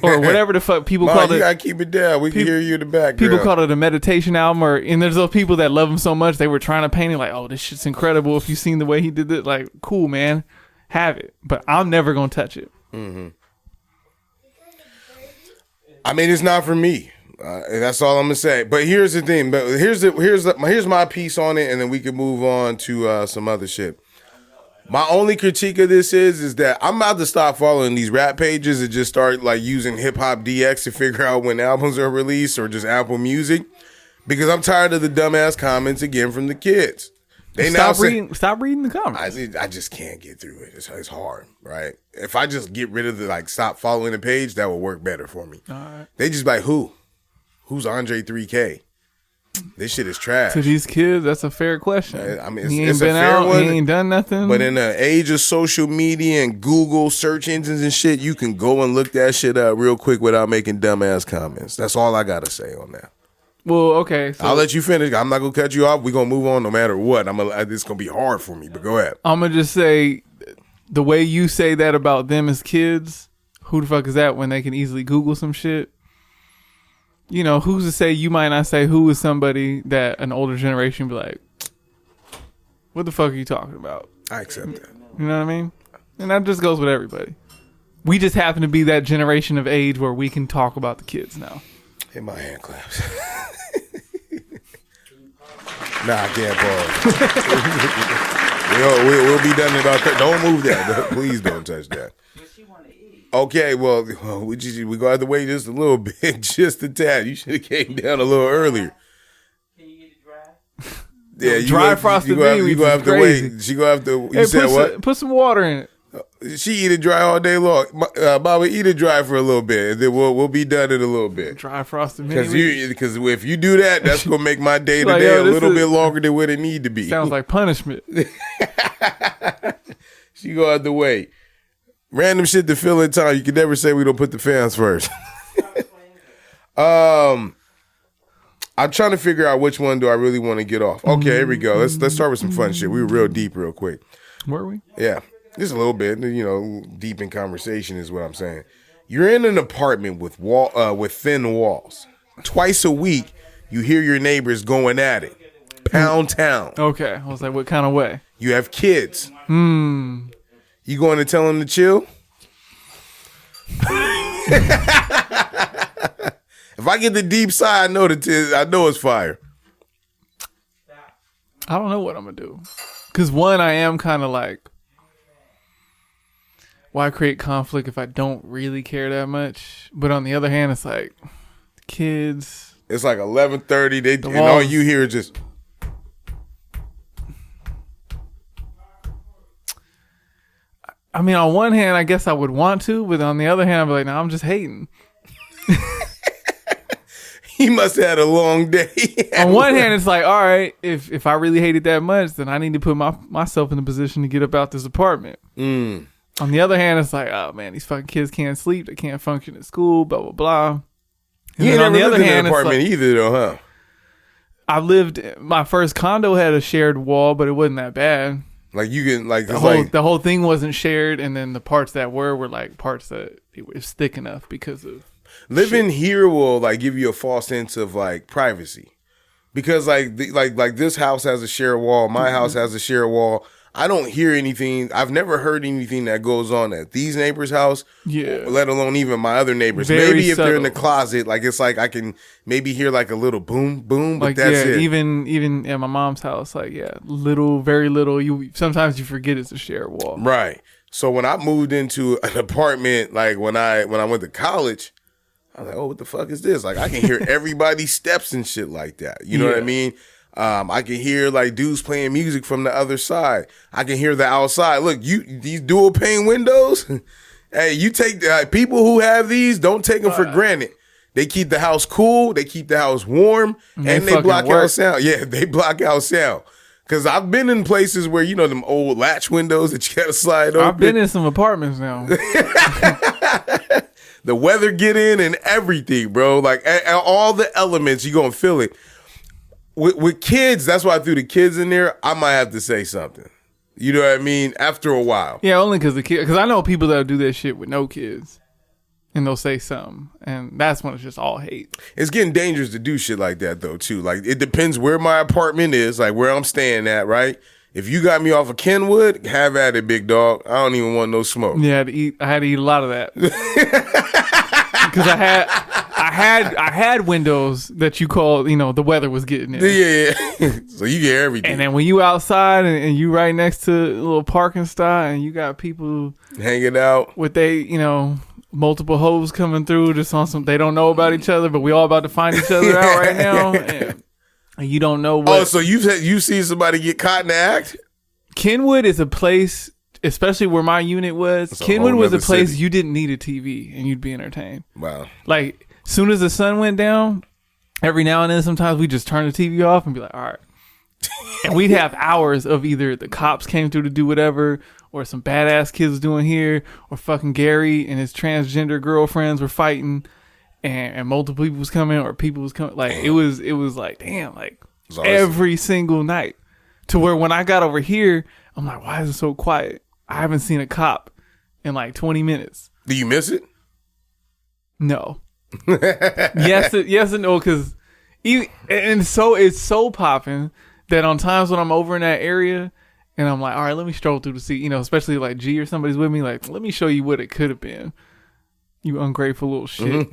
or whatever the fuck people call it. You gotta keep it down. We can hear you in the back. People call it a meditation album, and there's those people that love him so much they were trying to paint it like, oh, this shit's incredible. If you've seen the way he did it, like, cool, man, have it. But I'm never gonna touch it. Mm-hmm. I mean, it's not for me. That's all I'm gonna say. But here's the thing. But here's my piece on it, and then we can move on to some other shit. My only critique of this is that I'm about to stop following these rap pages and just start like using Hip Hop DX to figure out when albums are released or just Apple Music because I'm tired of the dumbass comments again from the kids. Stop reading the comments. I just can't get through it. It's hard, right? If I just get rid of stop following the page, that will work better for me. All right. They just like, who's Andre 3K? This shit is trash. To these kids, that's a fair question. I mean, he ain't it's been a fair out. one. He ain't done nothing. But in the age of social media and Google search engines and shit, you can go and look that shit up real quick without making dumbass comments. That's all I gotta say on that. Well, okay. So I'll let you finish. I'm not gonna cut you off. We're gonna move on no matter what. It's gonna be hard for me, but go ahead. I'm gonna just say, the way you say that about them as kids, who the fuck is that when they can easily Google some shit? You know, who's to say you might not say who is somebody that an older generation be like, what the fuck are you talking about? I accept that. You know what I mean? And that just goes with everybody. We just happen to be that generation of age where we can talk about the kids now. Hit my hand claps. Nah, I can't pause. we'll be done in about. Don't move that. Please don't touch that. Okay, well, we gonna have to wait just a little bit, just a tad. You should have came down a little earlier. Can you get it dry? Yeah, dry frosted beans. You gonna have to wait. She gonna have to. You said what? Put some water in it. She eat it dry all day long. Mama, eat it dry for a little bit, and then we'll be done in a little bit. Dry frosted beans. Because if you do that, that's gonna make my day Like, today yo, a little bit longer than what it need to be. Sounds like punishment. She gonna have to wait. Random shit to fill in time. You can never say we don't put the fans first. I'm trying to figure out which one do I really want to get off. Okay, here we go. Let's start with some fun shit. We were real deep real quick. Were we? Yeah. Just a little bit, deep in conversation is what I'm saying. You're in an apartment with thin walls. Twice a week, you hear your neighbors going at it. Pound town. Okay. I was like, what kind of way? You have kids. You going to tell them to chill? If I get the deep side, I know it's fire. I don't know what I'm going to do. Because one, I am kind of like, why create conflict if I don't really care that much? But on the other hand, it's like, the kids. It's like 11:30, and all you hear is just. I mean, on one hand, I guess I would want to, but on the other hand, I'd be like, no, I'm just hating. He must have had a long day. On one hand, it's like, all right, if I really hate it that much, then I need to put myself in a position to get up out this apartment. On the other hand, it's like, oh man, these fucking kids can't sleep, they can't function at school, blah blah blah. You ain't never lived in an apartment either, though, huh? I lived. My first condo had a shared wall, but it wasn't that bad. Like you can the whole thing wasn't shared, and then the parts that were like parts that it was thick enough because of living here will like give you a false sense of like privacy, because like this house has a shared wall, my house has a shared wall. I don't hear anything. I've never heard anything that goes on at these neighbors' house. Yeah. Let alone even my other neighbors. Maybe if they're in the closet, like it's like I can maybe hear like a little boom, boom, but like, that's it. Even at my mom's house, like little, very little. Sometimes you forget it's a shared wall. Right. So when I moved into an apartment, like when I went to college, I was like, oh, what the fuck is this? Like I can hear everybody's steps and shit like that. You know what I mean? I can hear like dudes playing music from the other side. I can hear the outside. Look, these dual pane windows. Hey, you take people who have these, don't take them for granted. They keep the house cool. They keep the house warm, and they block out sound. Yeah, they block out sound. Cause I've been in places where them old latch windows that you gotta slide open. I've been in some apartments now. The weather get in and everything, bro. Like all the elements, you gonna feel it. With kids, that's why I threw the kids in there. I might have to say something. You know what I mean? After a while. Yeah, only because because I know people that do that shit with no kids, and they'll say something, and that's when it's just all hate. It's getting dangerous to do shit like that though, too. Like it depends where my apartment is, like where I'm staying at, right? If you got me off of Kenwood, have at it, big dog. I don't even want no smoke. Yeah, I had to eat a lot of that because I had windows that you call, the weather was getting in. Yeah. So you get everything. And then when you outside and you right next to a little parking spot and you got people hanging out with multiple hoes coming through just on some, they don't know about each other, but we all about to find each other out right now. And and you don't know what. Oh, so you see somebody get caught in the act? Kenwood is a place, especially where my unit was. That's a Kenwood whole was a nother place city. you didn't need a TV and you'd be entertained. Wow. Like, soon as the sun went down, every now and then, sometimes we just turn the TV off and be like, all right. And we'd have hours of either the cops came through to do whatever, or some badass kids was doing here, or fucking Gary and his transgender girlfriends were fighting, and multiple people was coming, or people was coming. Like, it was like, damn, like every single night. To where when I got over here, I'm like, why is it so quiet? I haven't seen a cop in like 20 minutes. Do you miss it? No. yes and no, because it's so popping that on times when I'm over in that area and I'm like, all right, let me stroll through the sea, you know, especially like G or somebody's with me, like, let me show you what it could have been. You ungrateful little shit.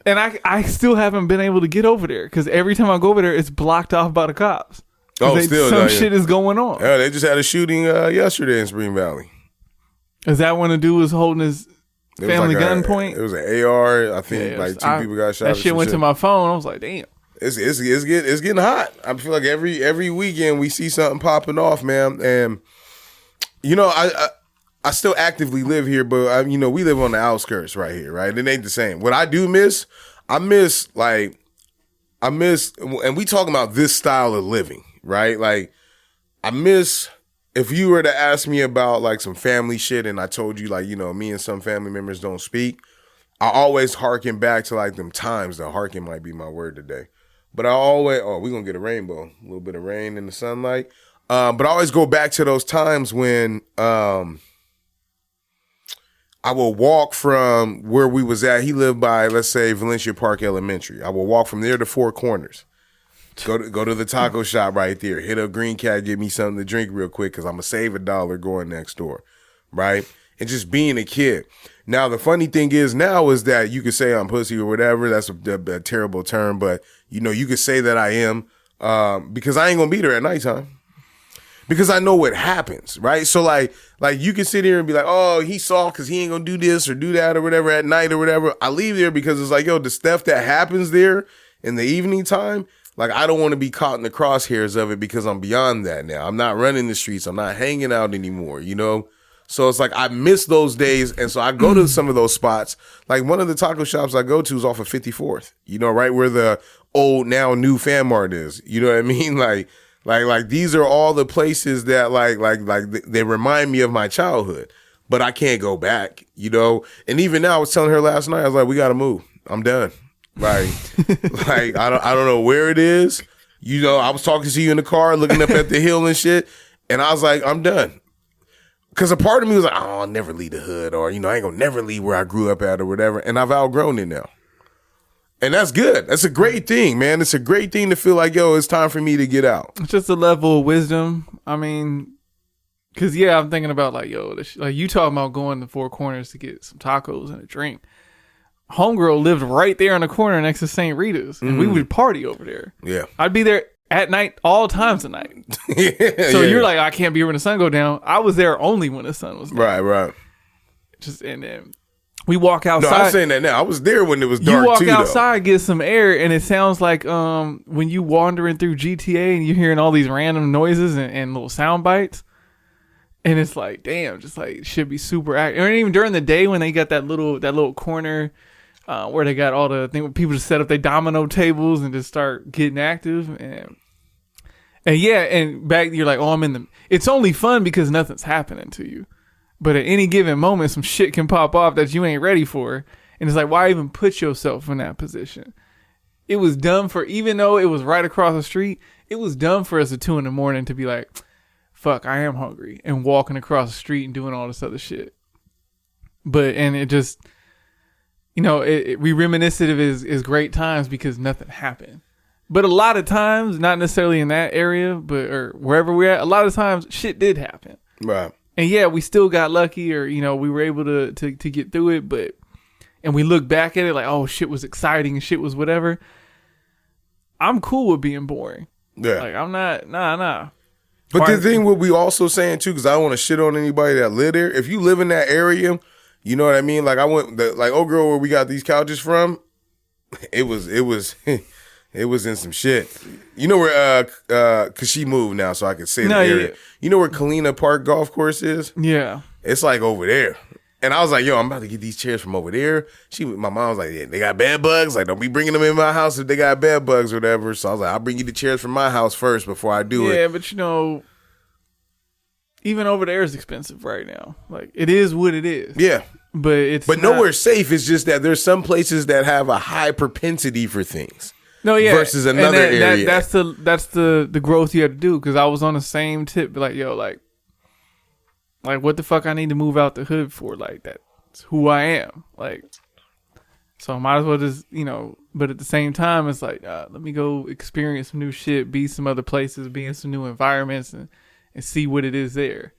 And I still haven't been able to get over there because every time I go over there, it's blocked off by the cops. Oh, still some shit is going on. Yeah, they just had a shooting yesterday in Spring Valley. Is that when the dude was holding his family gunpoint? It was an AR. I think like two people got shot. That shit went to my phone. I was like, damn. It's getting hot. I feel like every weekend we see something popping off, man. And you know, I still actively live here, but we live on the outskirts right here, right? It ain't the same. What I do miss, and we talking about this style of living, right? Like, I miss, if you were to ask me about like some family shit and I told you like, me and some family members don't speak, I always harken back to like them times. The harken might be my word today. But I always, we're going to get a rainbow, a little bit of rain in the sunlight. But I always go back to those times when I will walk from where we was at. He lived by, let's say, Valencia Park Elementary. I will walk from there to Four Corners. Go to the taco shop right there. Hit up Green Cat, get me something to drink real quick because I'm going to save $1 going next door, right? And just being a kid. Now, the funny thing is now is that you could say I'm pussy or whatever. That's a terrible term, but, you could say that I am because I ain't going to be there at nighttime. Because I know what happens, right? So, like you can sit here and be like, oh, he saw because he ain't going to do this or do that or whatever at night or whatever. I leave there because it's like, yo, the stuff that happens there in the evening time, like, I don't want to be caught in the crosshairs of it because I'm beyond that now. I'm not running the streets. I'm not hanging out anymore, So it's like I miss those days. And so I go to some of those spots. Like one of the taco shops I go to is off of 54th, right where the old, now new Fan Mart is. You know what I mean? Like these are all the places that like they remind me of my childhood, but I can't go back, And even now I was telling her last night, I was like, we got to move. I'm done. Like I don't know where it is. I was talking to you in the car, looking up at the hill and shit. And I was like, I'm done. Cause a part of me was like, oh, I'll never leave the hood or, I ain't gonna never leave where I grew up at or whatever. And I've outgrown it now. And that's good. That's a great thing, man. It's a great thing to feel like, yo, it's time for me to get out. It's just a level of wisdom. I mean, cause I'm thinking about like, yo, like you talking about going to Four Corners to get some tacos and a drink. Homegirl lived right there on the corner next to St. Rita's and we would party over there. Yeah. I'd be there at night, all times of night. So you're like, I can't be here when the sun go down. I was there only when the sun was down. Right. And then we walk outside. No, I'm saying that now. I was there when it was dark too. You walk outside, get some air, and it sounds like when you wandering through GTA and you're hearing all these random noises and little sound bites. And it's like, damn, just like it should be super active. And even during the day when they got that little corner where they got all the thing where people just set up their domino tables and just start getting active and yeah, and back you're like, oh, it's only fun because nothing's happening to you. But at any given moment, some shit can pop off that you ain't ready for. And it's like, why even put yourself in that position? It was dumb even though it was right across the street, it was dumb for us at 2 a.m. to be like, fuck, I am hungry. And walking across the street and doing all this other shit. And it just, we reminisce it of his great times because nothing happened. But a lot of times, not necessarily in that area, or wherever we're at, a lot of times shit did happen. Right. And yeah, we still got lucky or, we were able to get through it. And we look back at it like, oh, shit was exciting and shit was whatever. I'm cool with being boring. Yeah. Like, I'm not, nah. But the thing what we also saying too, because I don't want to shit on anybody that live there. If you live in that area, you know what I mean? Like I went, old girl where we got these couches from, it was It was in some shit. You know where, cause she moved now, so I could say the area. Yeah. You know where Kalina Park Golf Course is? Yeah. It's like over there. And I was like, yo, I'm about to get these chairs from over there. My mom was like, yeah, they got bed bugs. Like, don't be bringing them in my house if they got bed bugs or whatever. So I was like, I'll bring you the chairs from my house first before I do it. Yeah, but you know, even over there is expensive right now. Like, it is what it is. Yeah. But nowhere safe. It's just that there's some places that have a high propensity for things. No, yeah. Versus another area. That's the growth you have to do. Because I was on the same tip. Like, yo, like what the fuck I need to move out the hood for? Like, that's who I am. Like, so I might as well just, you know. But at the same time, it's like, let me go experience some new shit, be some other places, be in some new environments, and see what it is there.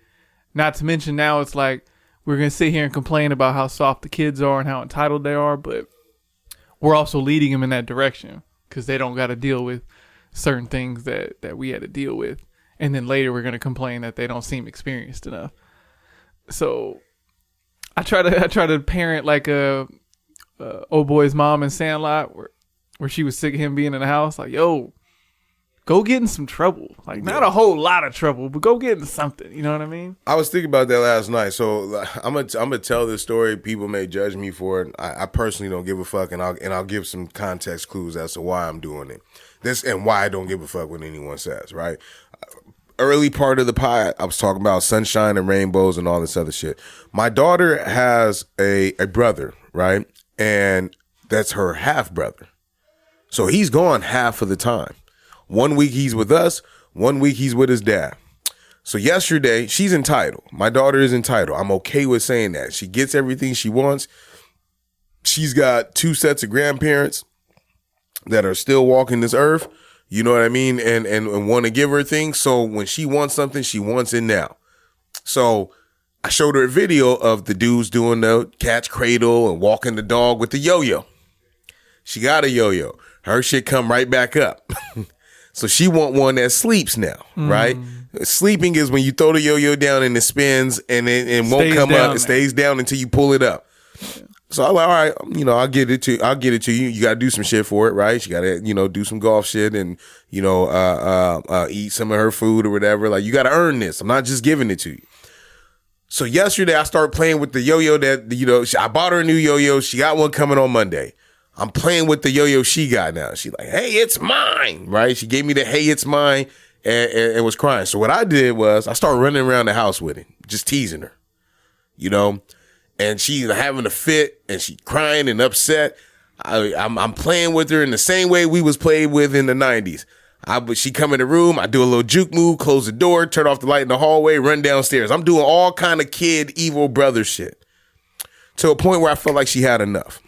Not to mention now it's like, we're going to sit here and complain about how soft the kids are and how entitled they are, but we're also leading them in that direction because they don't got to deal with certain things that we had to deal with. And then later we're going to complain that they don't seem experienced enough. So I try to parent like a old boy's mom in Sandlot where she was sick of him being in the house. Like, yo, go get in some trouble. Like, not a whole lot of trouble, but go get in something. You know what I mean? I was thinking about that last night. So I'm gonna tell this story. People may judge me for it. I personally don't give a fuck, and I'll give some context clues as to why I'm doing it. This and why I don't give a fuck what anyone says. Right? Early part of the pod, I was talking about sunshine and rainbows and all this other shit. My daughter has a brother, right? And that's her half brother. So he's gone half of the time. 1 week he's with us, 1 week he's with his dad. So yesterday, she's entitled. My daughter is entitled. I'm okay with saying that. She gets everything she wants. She's got 2 sets of grandparents that are still walking this earth. You know what I mean? And want to give her things. So when she wants something, she wants it now. So I showed her a video of the dudes doing the cat's cradle and walking the dog with the yo-yo. She got a yo-yo. Her shit come right back up. So she want one that sleeps now, right? Sleeping is when you throw the yo-yo down and it spins and it won't come up. It stays down until you pull it up. So I'm like, all right, you know, I'll get it to you. You got to do some shit for it, right? She got to, you know, do some golf shit and, you know, eat some of her food or whatever. Like, you got to earn this. I'm not just giving it to you. So yesterday I started playing with the yo-yo that, you know, I bought her a new yo-yo. She got one coming on Monday. I'm playing with the yo-yo she got now. She's like, hey, it's mine, right? She gave me the, hey, it's mine, and was crying. So what I did was I started running around the house with it, just teasing her, you know? And she's having a fit, and she crying and upset. I'm playing with her in the same way we was played with in the 90s. She come in the room, I do a little juke move, close the door, turn off the light in the hallway, run downstairs. I'm doing all kind of kid evil brother shit to a point where I felt like she had enough.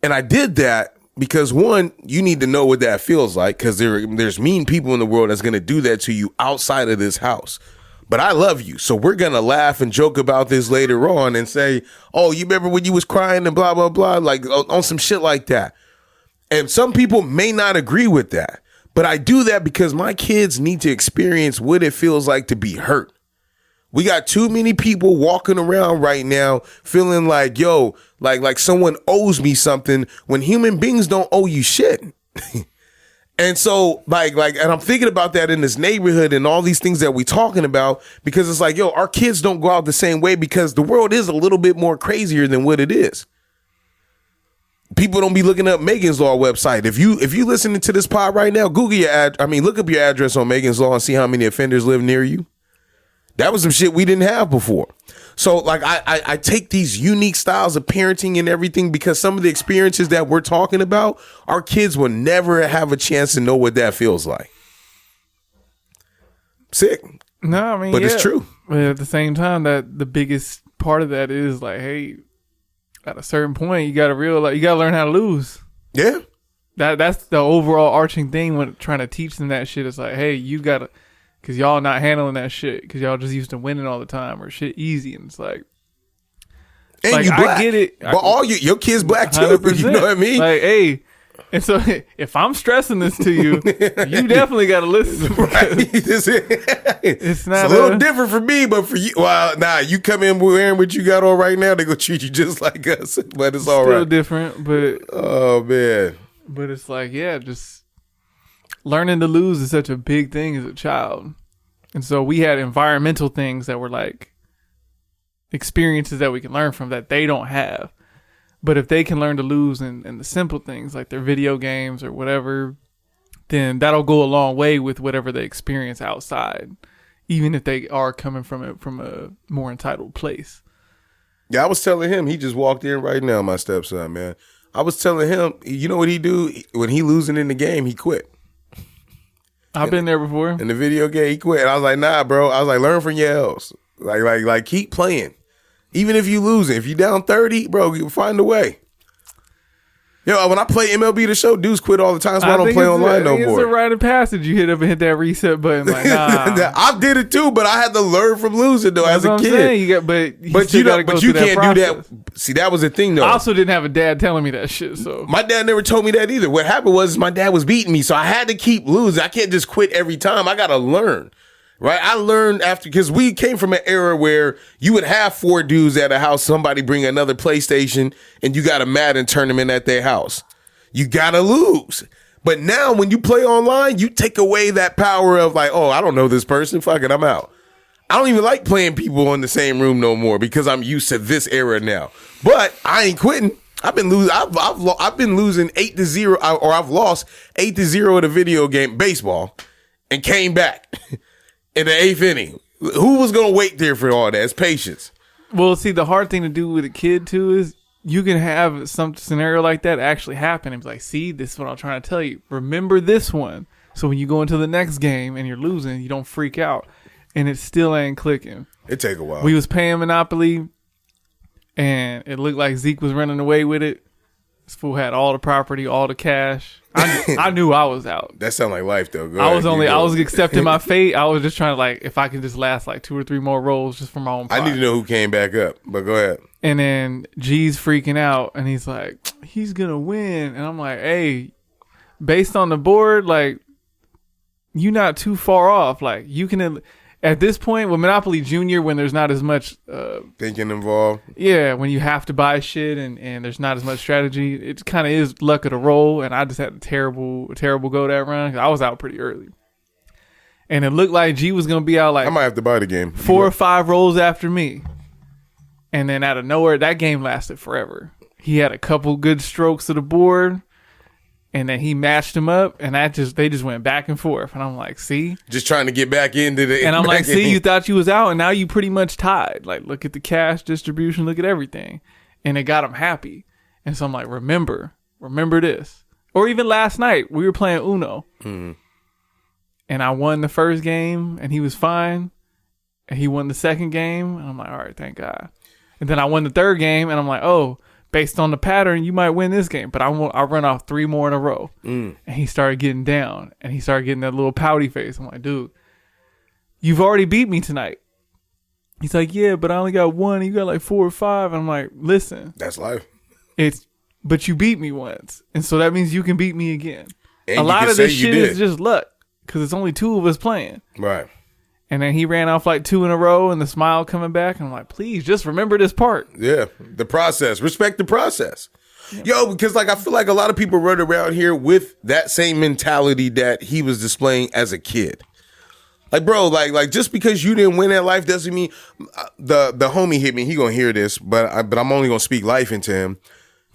And I did that because, one, you need to know what that feels like because there's mean people in the world that's going to do that to you outside of this house. But I love you. So we're going to laugh and joke about this later on and say, oh, you remember when you was crying and blah, blah, blah, like on some shit like that. And some people may not agree with that. But I do that because my kids need to experience what it feels like to be hurt. We got too many people walking around right now feeling like, yo, like someone owes me something when human beings don't owe you shit. And so and I'm thinking about that in this neighborhood and all these things that we talking about because it's like, yo, our kids don't go out the same way because the world is a little bit more crazier than what it is. People don't be looking up Megan's Law website. If you listening to this pod right now, look up your address on Megan's Law and see how many offenders live near you. That was some shit we didn't have before. So like I take these unique styles of parenting and everything because some of the experiences that we're talking about, our kids will never have a chance to know what that feels like. Sick. No, I mean, but it's true. But at the same time, that the biggest part of that is like, hey, at a certain point, you got to realize you got to learn how to lose. Yeah. That's the overall arching thing when trying to teach them that shit. It's like, hey, you got to. Because y'all not handling that shit. Because y'all just used to winning all the time or shit easy. And it's like. And like, you black. I get it. But all your kids black too. 100%. You know what I mean? Like, hey. And so if I'm stressing this to you, you definitely got to listen. Right. It's not a little different for me, but for you, well, nah, you come in wearing what you got on right now, they gonna treat you just like us. But it's all right. Still different, but. Oh, man. But it's like, yeah, just learning to lose is such a big thing as a child. And so we had environmental things that were like experiences that we can learn from that they don't have. But if they can learn to lose in the simple things like their video games or whatever, then that'll go a long way with whatever they experience outside, even if they are coming from a more entitled place. Yeah, I was telling him, he just walked in right now, my stepson, man. I was telling him, you know what he do? When he losing in the game, he quit. I've been there before. In the video game, he quit. And I was like, nah, bro. I was like, learn from your L's. Like, keep playing. Even if you losing. If you down 30, bro, you find a way. Yo, when I play MLB The Show, dudes quit all the time, so I don't play online no more. It's a rite of passage. You hit up and hit that reset button. Like, nah. I did it too, but I had to learn from losing though. That's as a kid. But you can't do that. See, that was the thing though. I also didn't have a dad telling me that shit. So my dad never told me that either. What happened was my dad was beating me, so I had to keep losing. I can't just quit every time. I gotta learn. Right, I learned after, because we came from an era where you would have 4 dudes at a house, somebody bring another PlayStation, and you got a Madden tournament at their house. You gotta lose. But now when you play online, you take away that power of like, oh, I don't know this person, fuck it, I'm out. I don't even like playing people in the same room no more because I'm used to this era now. But I ain't quitting. I've been losing. I've been losing 8-0, or I've lost 8-0 at a video game, baseball, and came back in the 8th inning. Who was gonna wait there for all that? It's patience. Well, see, the hard thing to do with a kid too is you can have some scenario like that actually happen and be like, see, this is what I'm trying to tell you. Remember this one. So when you go into the next game and you're losing, you don't freak out. And it still ain't clicking. It take a while. We was paying Monopoly and it looked like Zeke was running away with it. This fool had all the property, all the cash. I knew I was out. That sound like life though. I was accepting my fate. I was just trying to like, if I can just last like 2 or 3 more rolls just for my own pride. I need to know who came back up, but go ahead. And then G's freaking out and he's like, he's gonna win. And I'm like, hey, based on the board, like, you not too far off. Like, you can, at this point with Monopoly Junior, when there's not as much thinking involved. Yeah, when you have to buy shit and there's not as much strategy, it kind of is luck of the roll. And I just had a terrible go that run. I was out pretty early. And it looked like G was gonna be out like, I might have to buy the game. 4 or 5 rolls after me. And then out of nowhere, that game lasted forever. He had a couple good strokes to the board, and then he matched him up, and they just went back and forth. And I'm like, see? Just trying to get back into the... And I'm like, see, you thought you was out, and now you pretty much tied. Like, look at the cash distribution, look at everything. And it got him happy. And so I'm like, remember this. Or even last night, we were playing Uno. Mm-hmm. And I won the first game, and he was fine. And he won the second game, and I'm like, all right, thank God. And then I won the third game, and I'm like, oh, based on the pattern, you might win this game. But I'll run off 3 more in a row. And he started getting down, and he started getting that little pouty face. I'm like, dude, you've already beat me tonight. He's like, yeah, but I only got 1. And you got like 4 or 5. And I'm like, listen. That's life. But you beat me once. And so that means you can beat me again. And a lot of this shit is just luck, because it's only 2 of us playing. Right. And then he ran off like 2 in a row and the smile coming back. And I'm like, please just remember this part. Yeah. The process. Respect the process. Yeah. Yo, because like I feel like a lot of people run around here with that same mentality that he was displaying as a kid. Like, bro, like just because you didn't win at life doesn't mean the homie hit me. He gonna hear this, but I'm only gonna speak life into him.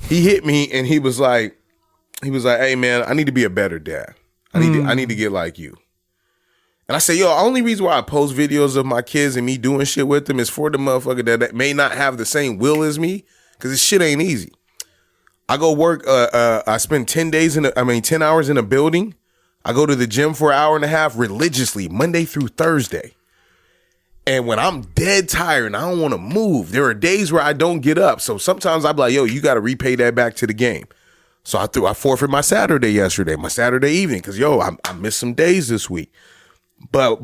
He hit me and he was like, hey man, I need to be a better dad. I need to get like you. And I say, yo, the only reason why I post videos of my kids and me doing shit with them is for the motherfucker that may not have the same will as me, because this shit ain't easy. I go work, I spend 10 hours in a building. I go to the gym for 1.5 hours religiously, Monday through Thursday. And when I'm dead tired and I don't want to move, there are days where I don't get up. So sometimes I'm like, yo, you got to repay that back to the game. So I forfeit my Saturday evening, because yo, I missed some days this week. But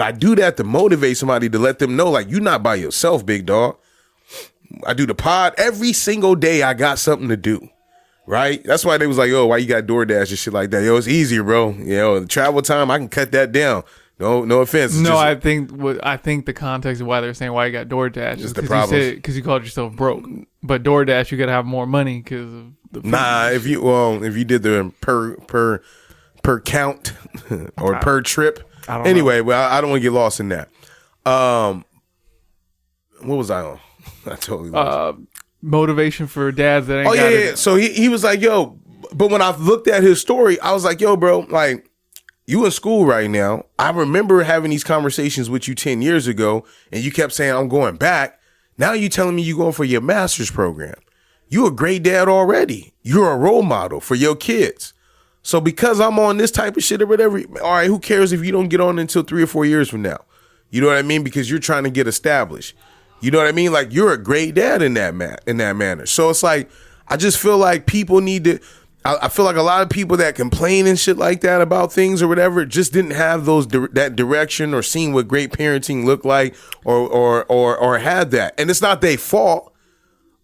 I do that to motivate somebody, to let them know, like, you're not by yourself, big dog. I do the pod every single day. I got something to do, right? That's why they was like, oh, why you got DoorDash and shit like that? Yo, it's easier, bro. You know, the travel time, I can cut that down. No offense. It's No, just, I think the context of why they're saying why you got DoorDash is the because problems. because you called yourself broke. But DoorDash, you got to have more money because of the food. Nah, if you did the per count or per trip. I don't Anyway, well, I don't want to get lost in that. What was I on? I totally lost. Motivation for dads that ain't Oh got yeah. it. So he was like, yo, but when I looked at his story, I was like, yo, bro, like you in school right now. I remember having these conversations with you 10 years ago, and you kept saying I'm going back. Now you telling me you going for your master's program. You a great dad already. You're a role model for your kids. So because I'm on this type of shit or whatever, all right, who cares if you don't get on until 3 or 4 years from now? You know what I mean? Because you're trying to get established. You know what I mean? Like you're a great dad in that manner. So it's like I just feel like people need to. I feel like a lot of people that complain and shit like that about things or whatever just didn't have that direction or seen what great parenting looked like or had that. And it's not their fault,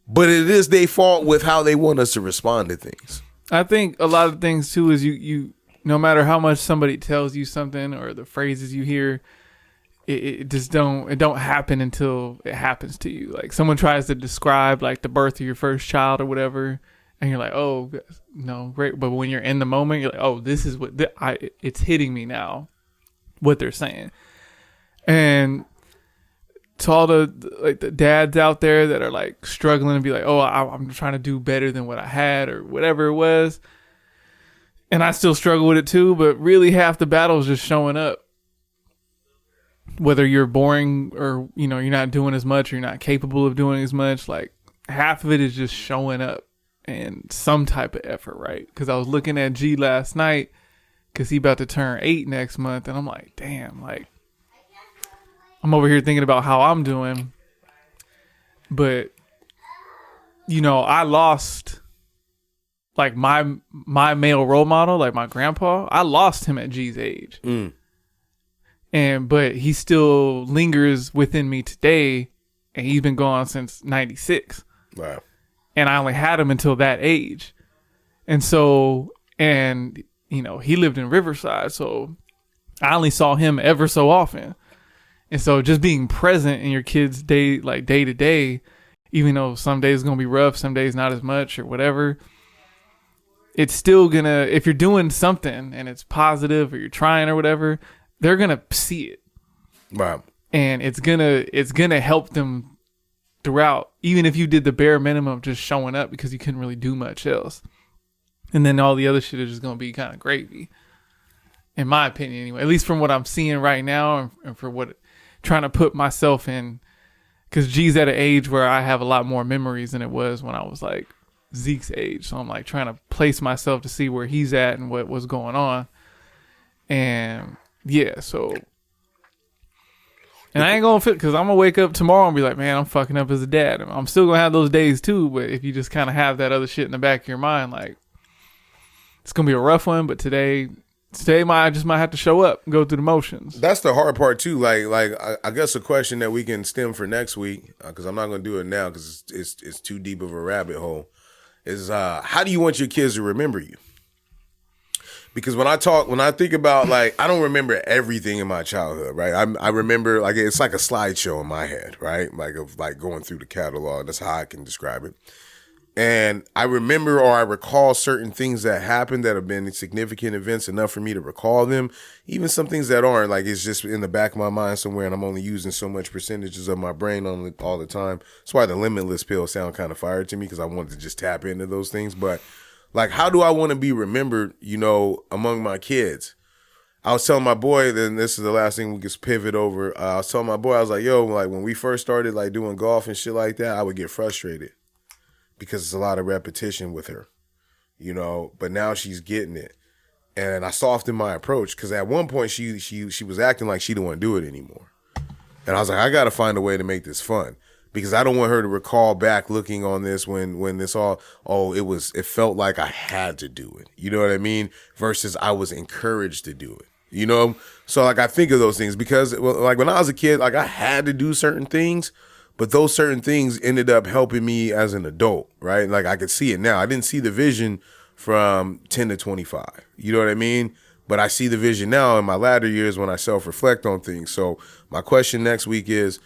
but it is their fault with how they want us to respond to things. I think a lot of things too is you no matter how much somebody tells you something or the phrases you hear, it just don't happen until it happens to you. Like someone tries to describe like the birth of your first child or whatever, and you're like, oh no, great. But when you're in the moment, you're like, oh, this is what it's hitting me now, what they're saying. And to all the dads out there that are like struggling to be like, oh, I'm trying to do better than what I had or whatever it was. And I still struggle with it too, but really half the battle is just showing up. Whether you're boring or, you're not doing as much or you're not capable of doing as much, like half of it is just showing up and some type of effort, right? Because I was looking at G last night because he about to turn 8 next month. And I'm like, damn, like, I'm over here thinking about how I'm doing, but I lost like my male role model, like my grandpa. I lost him at G's age, but he still lingers within me today, and he's been gone since '96. Wow. And I only had him until that age, and he lived in Riverside, so I only saw him ever so often. And so just being present in your kids' day to day, even though some days is going to be rough, some days not as much or whatever, it's still going to, if you're doing something and it's positive or you're trying or whatever, they're going to see it. Wow. And it's going to help them throughout, even if you did the bare minimum of just showing up because you couldn't really do much else. And then all the other shit is just going to be kind of gravy. In my opinion, anyway, at least from what I'm seeing right now and for what trying to put myself in, because G's at an age where I have a lot more memories than it was when I was like Zeke's age. So I'm like trying to place myself to see where he's at and what was going on. And yeah, so. And I ain't going to fit because I'm going to wake up tomorrow and be like, man, I'm fucking up as a dad. I'm still going to have those days too. But if you just kind of have that other shit in the back of your mind, like it's going to be a rough one. But today I just might have to show up and go through the motions. That's the hard part too. Like I guess a question that we can stem for next week, because I'm not going to do it now because it's too deep of a rabbit hole, is how do you want your kids to remember you? Because when I think about, like, I don't remember everything in my childhood, right? I remember, like, it's like a slideshow in my head, right? Like of like going through the catalog. That's how I can describe it. And I remember or I recall certain things that happened that have been significant events enough for me to recall them. Even some things that aren't, like it's just in the back of my mind somewhere and I'm only using so much percentages of my brain all the time. That's why the limitless pill sound kind of fire to me, because I wanted to just tap into those things. But like, how do I want to be remembered, among my kids? I was telling my boy, then this is the last thing we can pivot over. I was telling my boy, I was like, yo, like when we first started like doing golf and shit like that, I would get frustrated. Because it's a lot of repetition with her, but now she's getting it. And I softened my approach because at one point she was acting like she didn't want to do it anymore. And I was like, I got to find a way to make this fun, because I don't want her to recall back looking on this when this all, it felt like I had to do it. You know what I mean? Versus I was encouraged to do it, So like I think of those things because like when I was a kid, like I had to do certain things. But those certain things ended up helping me as an adult, right? Like I could see it now. I didn't see the vision from 10 to 25. You know what I mean? but I see the vision now in my latter years when I self-reflect on things. So my question next week is,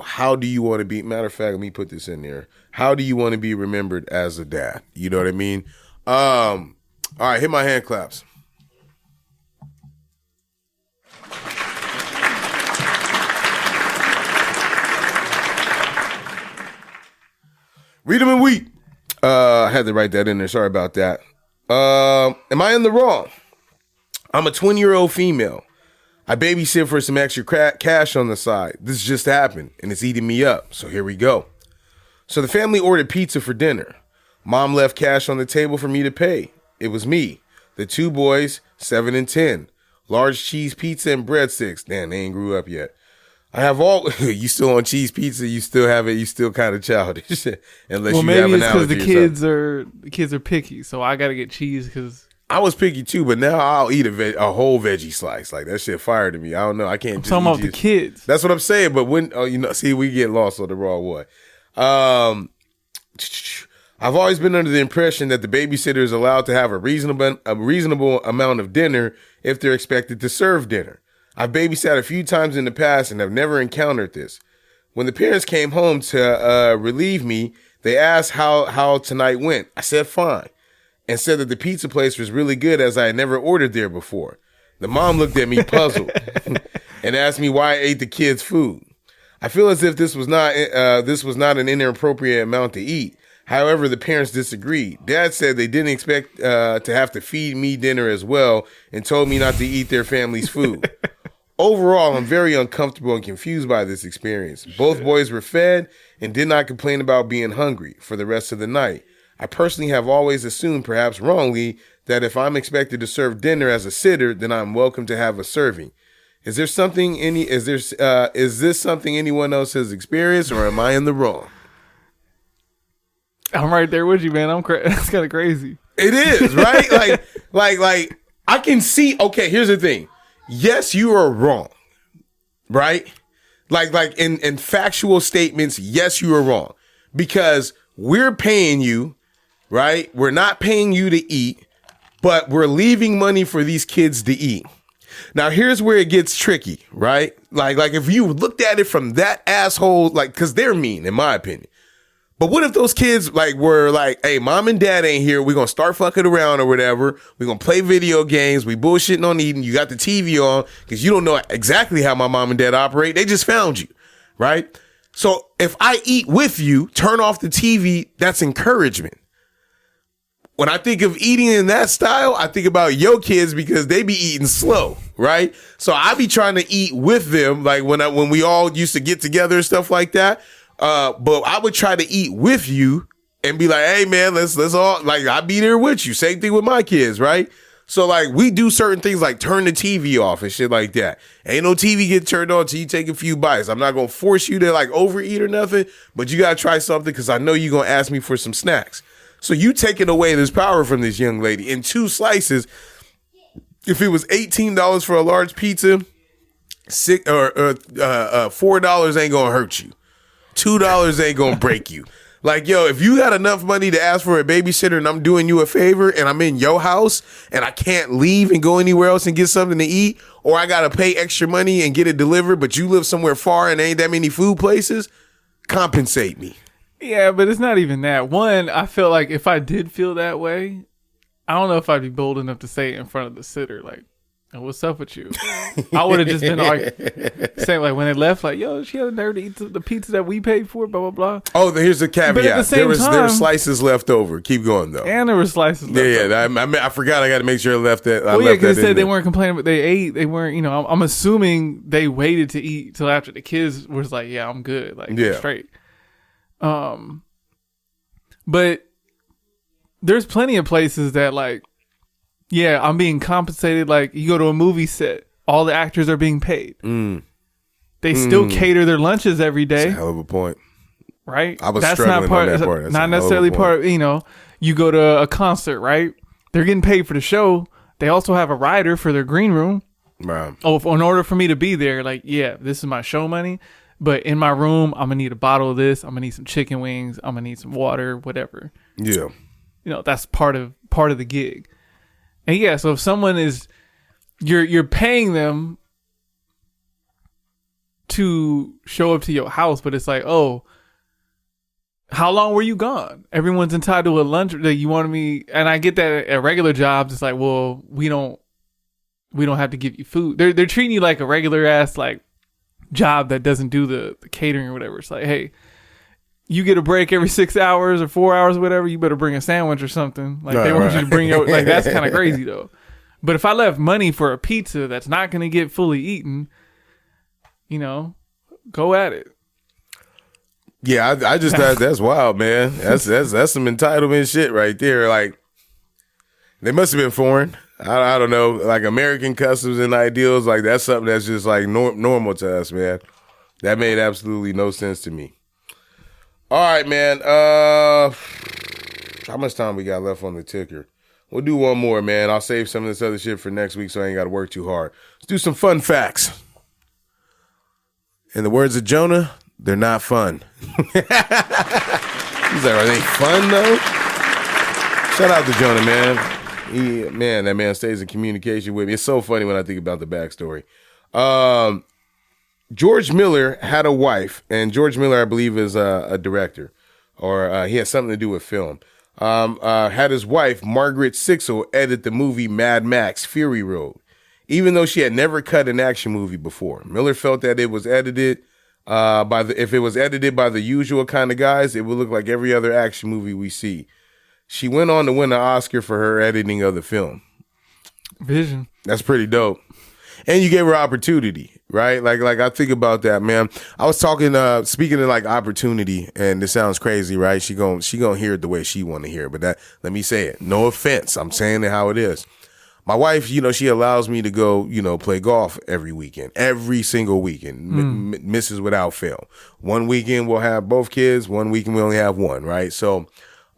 how do you want to be? Matter of fact, let me put this in there. How do you want to be remembered as a dad? You know what I mean? All right, hit my hand claps. Read them and weep. I had to write that in there. Sorry about that. Am I in the wrong? I'm a 20-year-old female. I babysit for some extra cash on the side. This just happened, and it's eating me up. So here we go. So the family ordered pizza for dinner. Mom left cash on the table for me to pay. It was me, the two boys, 7 and 10. Large cheese pizza and breadsticks. Damn, they ain't grew up yet. I have all. You still on cheese pizza? You still have it? You still kind of childish, unless you have an allergy. Well, maybe it's because the kids are picky, so I got to get cheese because I was picky too. But now I'll eat a whole veggie slice. Like that shit fire to me. I don't know. I can't. I'm talking about the kids. That's what I'm saying. But when see, we get lost on the wrong one. I've always been under the impression that the babysitter is allowed to have a reasonable amount of dinner if they're expected to serve dinner. I've babysat a few times in the past and have never encountered this. When the parents came home to relieve me, they asked how tonight went. I said fine, and said that the pizza place was really good as I had never ordered there before. The mom looked at me puzzled and asked me why I ate the kids' food. I feel as if this was not an inappropriate amount to eat. However, the parents disagreed. Dad said they didn't expect to have to feed me dinner as well and told me not to eat their family's food. Overall, I'm very uncomfortable and confused by this experience. Both boys were fed and did not complain about being hungry for the rest of the night. I personally have always assumed, perhaps wrongly, that if I'm expected to serve dinner as a sitter, then I'm welcome to have a serving. Is this something anyone else has experienced, or am I in the wrong? I'm right there with you, man. That's kind of crazy. It is, right? like I can see. Okay, here's the thing. Yes, you are wrong, right? Like in factual statements, yes, you are wrong because we're paying you, right? We're not paying you to eat, but we're leaving money for these kids to eat. Now, here's where it gets tricky, right? Like if you looked at it from that asshole, because they're mean, in my opinion. But what if those kids were like, hey, mom and dad ain't here. We're going to start fucking around or whatever. We're going to play video games. We bullshitting on eating. You got the TV on because you don't know exactly how my mom and dad operate. They just found you, right? So if I eat with you, turn off the TV, that's encouragement. When I think of eating in that style, I think about your kids because they be eating slow, right? So I be trying to eat with them, like when we all used to get together and stuff like that. But I would try to eat with you and be like, hey man, let's all I'd be there with you. Same thing with my kids, right? So we do certain things like turn the TV off and shit like that. Ain't no TV get turned on till you take a few bites. I'm not gonna force you to overeat or nothing, but you gotta try something because I know you're gonna ask me for some snacks. So you taking away this power from this young lady in 2 slices. If it was $18 for a large pizza, $4 ain't gonna hurt you. $2 ain't gonna break you. If you got enough money to ask for a babysitter and I'm doing you a favor and I'm in your house and I can't leave and go anywhere else and get something to eat, or I gotta pay extra money and get it delivered, but you live somewhere far and ain't that many food places, compensate me. Yeah, but it's not even that. One, I feel like if I did feel that way, I don't know if I'd be bold enough to say it in front of the sitter, what's up with you? I would have just been saying when they left, yo, she had a nerve to eat the pizza that we paid for, blah, blah, blah. Oh, here's the caveat. But at the same time, there were slices left over. Keep going, though. And there were slices left over. Yeah, I forgot. I got to make sure I left that. Well, because they said they weren't complaining, but they ate. They weren't, I'm assuming they waited to eat till after the kids was like, yeah, I'm good. I'm straight. But there's plenty of places that yeah, I'm being compensated. You go to a movie set, all the actors are being paid. They still cater their lunches every day. That's a hell of a point. Right? I was struggling on that part. That's not necessarily part, you go to a concert, right? They're getting paid for the show. They also have a rider for their green room. Right. Oh, in order for me to be there, yeah, this is my show money. But in my room, I'm going to need a bottle of this. I'm going to need some chicken wings. I'm going to need some water, whatever. Yeah. That's part of the gig. And yeah, so if someone is you're paying them to show up to your house, but it's like, oh, how long were you gone? Everyone's entitled to a lunch that you wanted me, and I get that at regular jobs. It's like, well, we don't have to give you food. They're treating you like a regular ass like job that doesn't do the catering or whatever. It's like, hey, you get a break every 6 hours or 4 hours or whatever. You better bring a sandwich or something. Like they want you to bring your, like that's kind of crazy though. But if I left money for a pizza that's not going to get fully eaten, you know, go at it. Yeah, I just thought that's wild, man. That's some entitlement shit right there. Like, they must have been foreign. I don't know, like American customs and ideals. Like that's something that's just like normal to us, man. That made absolutely no sense to me. All right, man. How much time we got left on the ticker? We'll do one more, man. I'll save some of this other shit for next week, so I ain't got to work too hard. Let's do some fun facts. In the words of Jonah, they're not fun. He's like, are they fun though? Shout out to Jonah, man. That man stays in communication with me. It's so funny when I think about the backstory. George Miller had a wife, and George Miller, I believe, is a director, or he has something to do with film. Had his wife, Margaret Sixel, edit the movie Mad Max Fury Road, even though she had never cut an action movie before. Miller felt that it was edited if it was edited by the usual kind of guys, it would look like every other action movie we see. She went on to win an Oscar for her editing of the film. Vision. That's pretty dope. And you gave her opportunity, right? Like I think about that, man. I was talking, speaking of like opportunity, and this sounds crazy, right? She gon' hear it the way she want to hear it, but let me say it. No offense. I'm saying it how it is. My wife, she allows me to go, play golf every weekend, every single weekend, misses without fail. One weekend we'll have both kids. One weekend we only have one, right? So,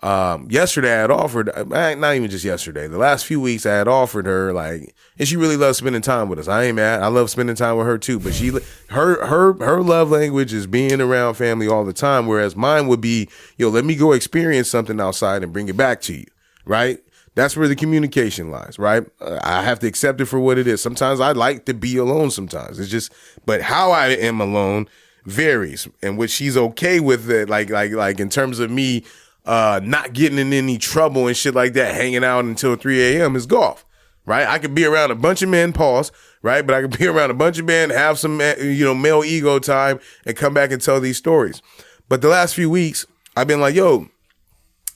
yesterday I had offered, not even just yesterday, the last few weeks I had offered her, like, and she really loves spending time with us. I ain't mad. I love spending time with her too, but her love language is being around family all the time. Whereas mine would be, let me go experience something outside and bring it back to you. Right. That's where the communication lies, right? I have to accept it for what it is. Sometimes I like to be alone sometimes. It's just, but how I am alone varies, and what she's okay with it, like in terms of me not getting in any trouble and shit like that, hanging out until 3 a.m. is golf, right? I could be around a bunch of men, pause, right? But I could be around a bunch of men, have some, male ego time, and come back and tell these stories. But the last few weeks, I've been like, yo,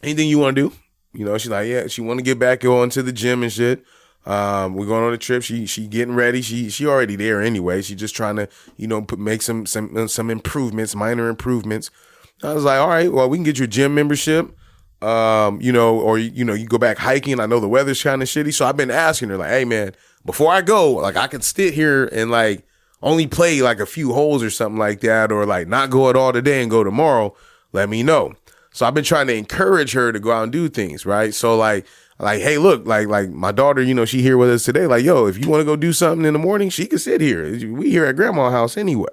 anything you want to do? She's like, yeah, she want to get back going to the gym and shit. We're going on a trip. She getting ready. She already there anyway. She just trying to, make some improvements, minor improvements. I was like, all right, well, we can get you a gym membership. Or you go back hiking. I know the weather's kind of shitty. So I've been asking her like, hey man, before I go, like I could sit here and like only play like a few holes or something like that, or like not go at all today and go tomorrow. Let me know. So I've been trying to encourage her to go out and do things, right? So like, hey, look, like my daughter, she here with us today. Like, yo, if you want to go do something in the morning, she can sit here. We here at grandma's house anyway.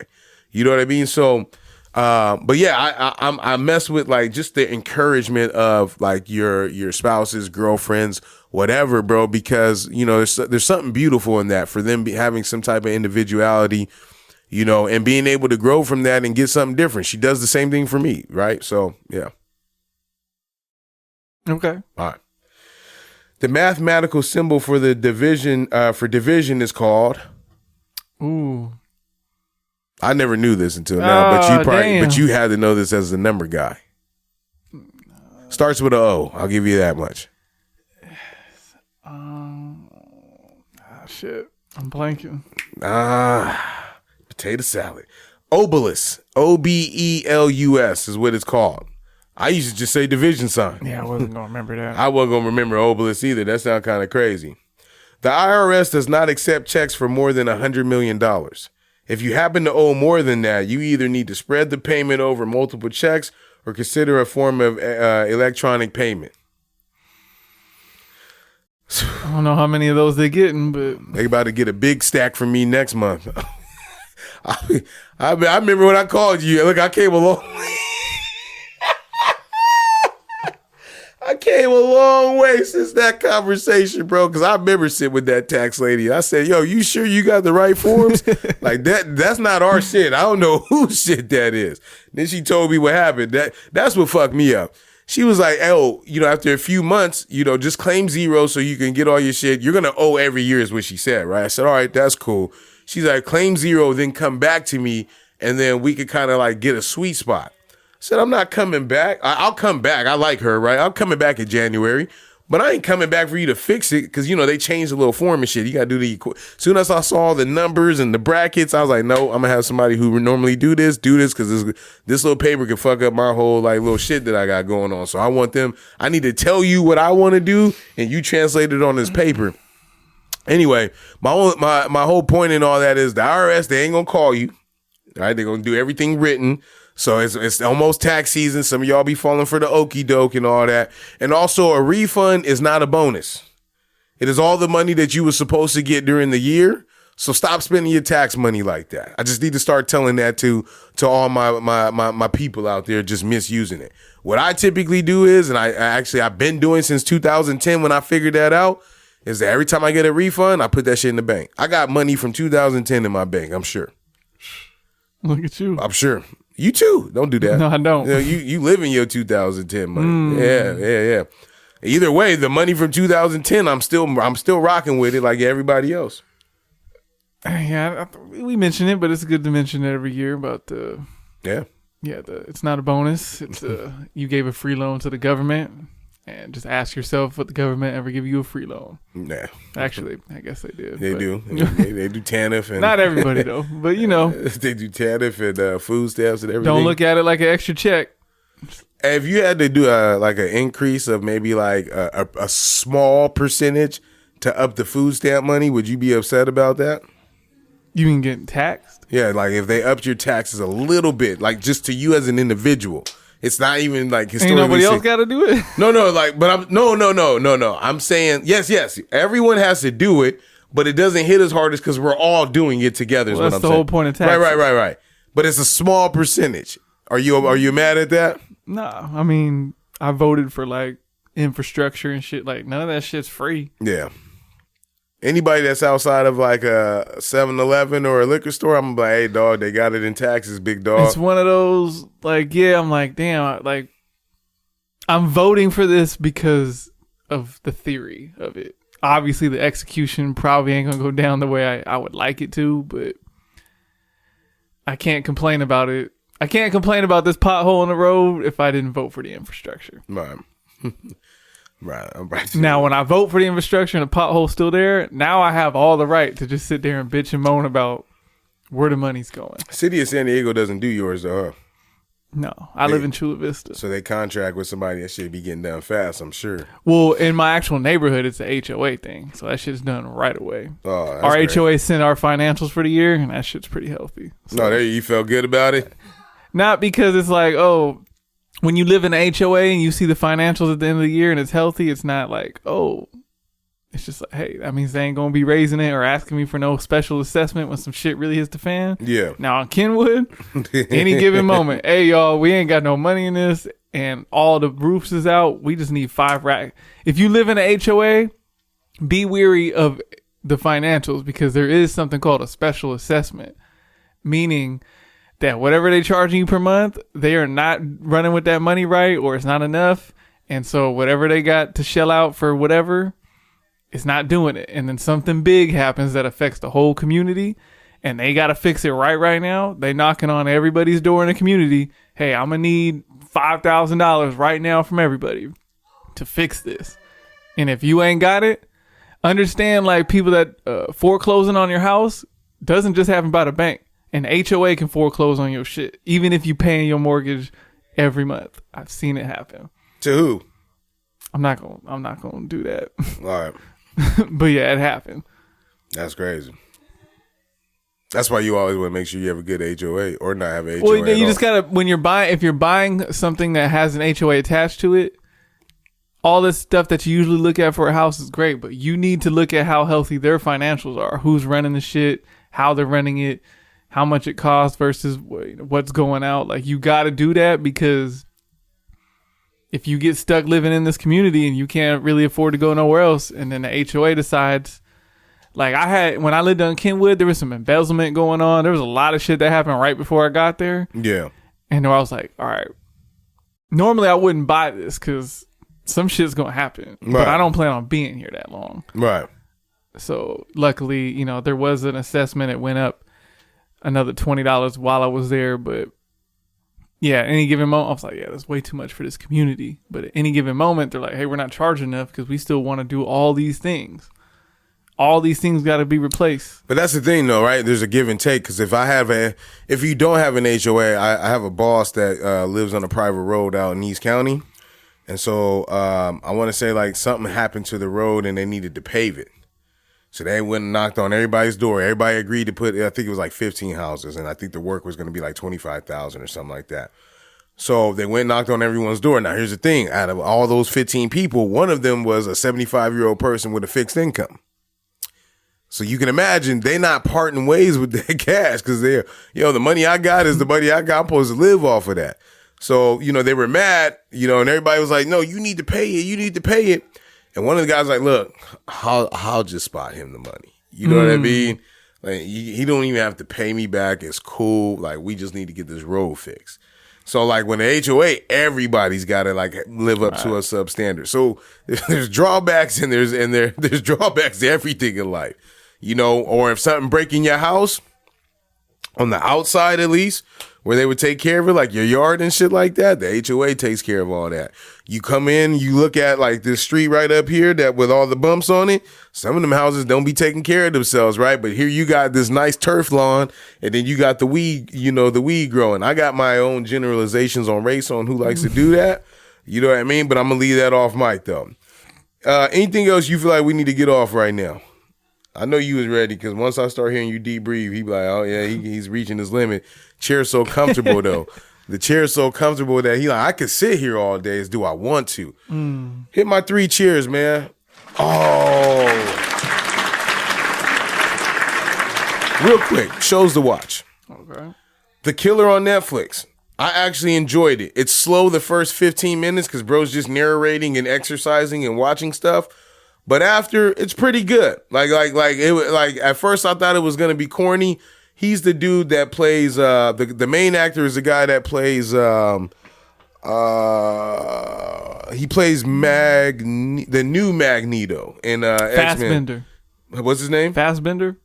You know what I mean? So, but yeah, I mess with like just the encouragement of like your spouses, girlfriends, whatever, bro, because there's something beautiful in that for them having some type of individuality, and being able to grow from that and get something different. She does the same thing for me, right? So yeah. Okay. All right. The mathematical symbol for the division is called. Ooh. I never knew this until now, damn. but you had to know this as a number guy. Starts with an O. I'll give you that much. Shit. I'm blanking. Potato salad. Obelus. Obelus is what it's called. I used to just say division sign. Yeah, I wasn't going to remember that. I wasn't going to remember obelus either. That sounds kind of crazy. The IRS does not accept checks for more than $100 million. If you happen to owe more than that, you either need to spread the payment over multiple checks or consider a form of electronic payment. I don't know how many of those they're getting, but they about to get a big stack from me next month. I remember when I called you. Look, I came along. I came a long way since that conversation, bro. Because I remember sitting with that tax lady. I said, "Yo, you sure you got the right forms? Like that's not our shit. I don't know whose shit that is." Then she told me what happened. That's what fucked me up. She was like, "Oh, after a few months, just claim zero so you can get all your shit. You're gonna owe every year," is what she said, right? I said, "All right, that's cool." She's like, "Claim zero, then come back to me, and then we could kind of like get a sweet spot." I said, "I'm not coming back. I'll come back. I like her, right? I'm coming back in January, but I ain't coming back for you to fix it because, they changed the little form and shit. You got to do the soon as I saw the numbers and the brackets, I was like, no, I'm going to have somebody who would normally do this because this little paper can fuck up my whole like little shit that I got going on. So I need to tell you what I want to do and you translate it on this paper." Anyway, my whole point in all that is the IRS, they ain't going to call you. All right, they're going to do everything written. So it's almost tax season. Some of y'all be falling for the okie doke and all that. And also a refund is not a bonus. It is all the money that you were supposed to get during the year. So stop spending your tax money like that. I just need to start telling that to all my people out there just misusing it. What I typically do is, and I've been doing since 2010 when I figured that out, is that every time I get a refund, I put that shit in the bank. I got money from 2010 in my bank, I'm sure. Look at you. I'm sure. You too. Don't do that. No, I don't. You live in your 2010 money. Yeah. Either way, the money from 2010, I'm still rocking with it like everybody else. Yeah, we mention it, but it's good to mention it every year about the. Yeah. Yeah, it's not a bonus. It's you gave a free loan to the government, and just ask yourself, would the government ever give you a free loan? Nah. Actually, I guess they did. They do. They do TANF and not everybody though, but they do TANF and food stamps and everything. Don't look at it like an extra check. If you had to do like an increase of maybe like a small percentage to up the food stamp money, would you be upset about that? You mean getting taxed? Yeah, like if they upped your taxes a little bit, like just to you as an individual. It's not even like historically. Ain't nobody else got to do it. No. No. I'm saying yes. Everyone has to do it, but it doesn't hit as hard as because we're all doing it together. Well, that's the whole point of taxes. Right. But it's a small percentage. Are you mad at that? No, I mean I voted for like infrastructure and shit. Like none of that shit's free. Yeah. Anybody that's outside of like a 7-Eleven or a liquor store, I'm like, hey, dog, they got it in taxes, big dog. It's one of those, like, yeah, I'm like, damn, like, I'm voting for this because of the theory of it. Obviously, the execution probably ain't going to go down the way I would like it to, but I can't complain about it. I can't complain about this pothole in the road if I didn't vote for the infrastructure. Right. Right. I'm right. Now, when I vote for the infrastructure and the pothole's still there, now I have all the right to just sit there and bitch and moan about where the money's going. City of San Diego doesn't do yours, though, huh? No, I live in Chula Vista. So they contract with somebody that should be getting done fast, I'm sure. Well, in my actual neighborhood, it's a HOA thing. So that shit's done right away. Oh, our great. HOA sent our financials for the year, and that shit's pretty healthy. So, no, you felt good about it? Not because it's like, oh, when you live in an HOA and you see the financials at the end of the year and it's healthy, it's not like, oh, it's just like, hey, that means they ain't going to be raising it or asking me for no special assessment when some shit really hits the fan. Yeah. Now on Kenwood, any given moment, hey, y'all, we ain't got no money in this and all the roofs is out. We just need 5 racks. If you live in an HOA, be weary of the financials because there is something called a special assessment, meaning that whatever they charging you per month, they are not running with that money right, or it's not enough. And so whatever they got to shell out for whatever, it's not doing it. And then something big happens that affects the whole community and they got to fix it right now. They knocking on everybody's door in the community. Hey, I'm going to need $5,000 right now from everybody to fix this. And if you ain't got it, understand like people that foreclosing on your house doesn't just happen by the bank. An HOA can foreclose on your shit, even if you paying your mortgage every month. I've seen it happen. To who? I'm not gonna do that. All right. But yeah, it happened. That's crazy. That's why you always want to make sure you have a good HOA or not have an HOA. Well, you just gotta if you're buying something that has an HOA attached to it, all this stuff that you usually look at for a house is great, but you need to look at how healthy their financials are, who's running the shit, how they're running it, how much it costs versus what's going out. Like you got to do that because if you get stuck living in this community and you can't really afford to go nowhere else, and then the HOA decides, like when I lived on Kenwood, there was some embezzlement going on. There was a lot of shit that happened right before I got there. Yeah. And I was like, all right, normally I wouldn't buy this because some shit's going to happen, but I don't plan on being here that long. Right. So luckily, you know, there was an assessment. It went up another $20 while I was there, but yeah, any given moment, I was like, yeah, that's way too much for this community. But at any given moment, they're like, hey, we're not charging enough because we still want to do all these things. All these things got to be replaced. But that's the thing, though, right? There's a give and take. Because if you don't have an HOA, I have a boss that lives on a private road out in East County. And so I want to say like something happened to the road and they needed to pave it. So they went and knocked on everybody's door. Everybody agreed to put, I think it was like 15 houses. And I think the work was going to be like 25,000 or something like that. So they went and knocked on everyone's door. Now, here's the thing. Out of all those 15 people, one of them was a 75-year-old person with a fixed income. So you can imagine they not parting ways with their cash because they're, the money I got is the money I got. I'm supposed to live off of that. So, they were mad, and everybody was like, no, you need to pay it. You need to pay it. And one of the guys was like, look, I'll just spot him the money. You know what I mean? Like, he don't even have to pay me back. It's cool. Like, we just need to get this road fixed. So, like, when the HOA, everybody's got to, like, live up to a substandard. So, there's drawbacks and there's drawbacks to everything in life. Or if something break in your house, on the outside at least, where they would take care of it, like your yard and shit like that, the HOA takes care of all that. You come in, you look at like this street right up here that with all the bumps on it, some of them houses don't be taking care of themselves, right? But here you got this nice turf lawn, and then you got the weed, the weed growing. I got my own generalizations on race on who likes to do that. You know what I mean? But I'm going to leave that off mic though. Anything else you feel like we need to get off right now? I know you was ready because once I start hearing you deep breathe, he be like, oh yeah, he's reaching his limit. Chair's so comfortable though. The chair's so comfortable that he like, I could sit here all day. Do I want to? Hit my 3 cheers, man. Oh. Real quick, shows to watch. Okay. The Killer on Netflix. I actually enjoyed it. It's slow the first 15 minutes because bro's just narrating and exercising and watching stuff. But after, it's pretty good. Like at first I thought it was gonna be corny. He's the dude that plays the main actor is the guy that plays he plays the new Magneto in X-Men. Fassbender. What's his name? Fassbender.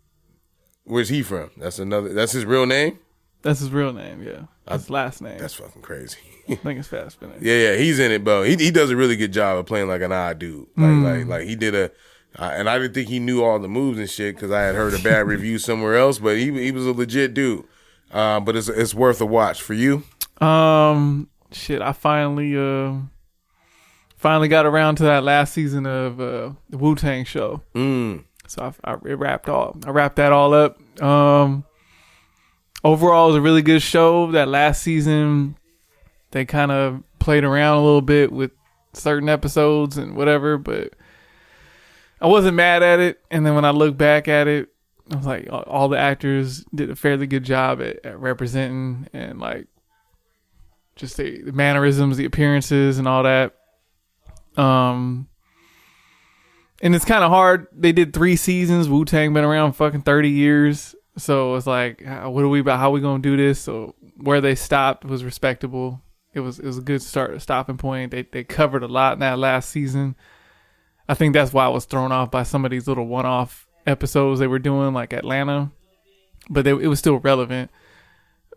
Where's he from? That's his real name? That's his real name, yeah. His last name. That's fucking crazy. I think it's Fassbender. Yeah, he's in it, bro. He does a really good job of playing like an odd dude. Like he did and I didn't think he knew all the moves and shit because I had heard a bad review somewhere else, but he was a legit dude. But it's worth a watch for you. I finally got around to that last season of the Wu-Tang show. So I wrapped that all up. Overall, it was a really good show. That last season, they kind of played around a little bit with certain episodes and whatever, but I wasn't mad at it. And then when I look back at it, I was like, all the actors did a fairly good job at representing and like just the mannerisms, the appearances, and all that. And it's kind of hard. They did 3 seasons. Wu-Tang been around fucking 30 years. So it's like, how are we going to do this? So where they stopped was respectable. It was a good stopping point. They covered a lot in that last season. I think that's why I was thrown off by some of these little one-off episodes they were doing, like Atlanta. But it was still relevant.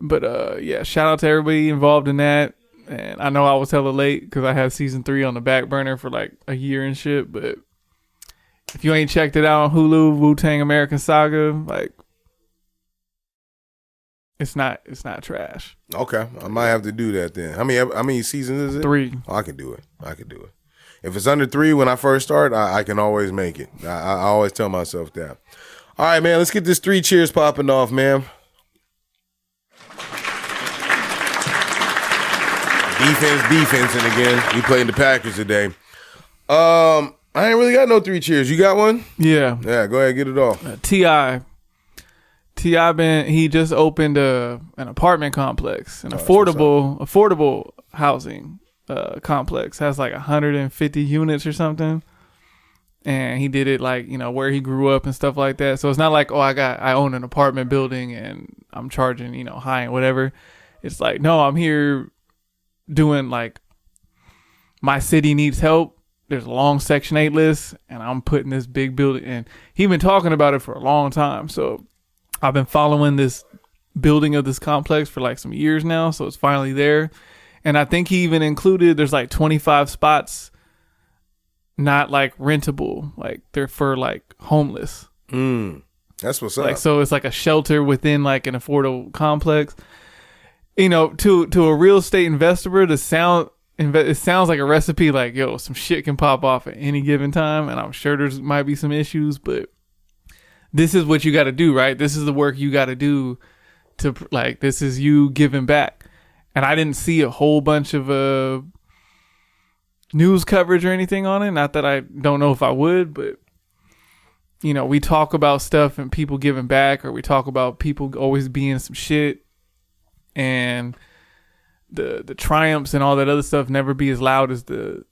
But yeah, shout out to everybody involved in that. And I know I was hella late because I had season 3 on the back burner for like a year and shit. But if you ain't checked it out on Hulu, Wu-Tang American Saga, like, it's not trash. Okay, I might have to do that then. How many seasons is it? 3. Oh, I can do it. If it's under 3 when I first start, I can always make it. I always tell myself that. All right, man, let's get this 3 cheers popping off, man. Defense, and again, we playing the Packers today. I ain't really got no 3 cheers. You got one? Yeah. Yeah, go ahead, get it off. T.I. He just opened an apartment complex, an affordable housing complex. Has like 150 units or something. And he did it like, you know, where he grew up and stuff like that. So it's not like, oh, I own an apartment building and I'm charging, you know, high and whatever. It's like, no, I'm here doing like, my city needs help. There's a long Section 8 list and I'm putting this big building. And he's been talking about it for a long time. So I've been following this building of this complex for like some years now. So it's finally there. And I think he even included, there's like 25 spots not like rentable, like they're for like homeless. That's what's up. Like, so it's like a shelter within like an affordable complex. You know, to a real estate investor, it sounds like a recipe. Like, yo, some shit can pop off at any given time, and I'm sure there's might be some issues, but this is what you got to do, right? This is the work you got to do to like. This is you giving back, and I didn't see a whole bunch of news coverage or anything on it. Not that I don't know if I would, but you know, we talk about stuff and people giving back, or we talk about people always being some shit, and the triumphs and all that other stuff never be as loud as the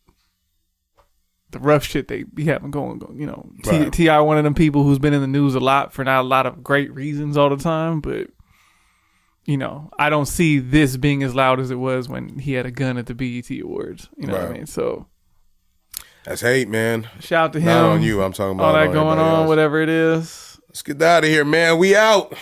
rough shit they be having going. You know, right. T.I. one of them people who's been in the news a lot for not a lot of great reasons all the time, but you know, I don't see this being as loud as it was when he had a gun at the BET Awards. You know what I mean? So that's hate, man. Shout out to him. Not on you. I'm talking about all that going on, else. Whatever it is. Let's get out of here, man. We out.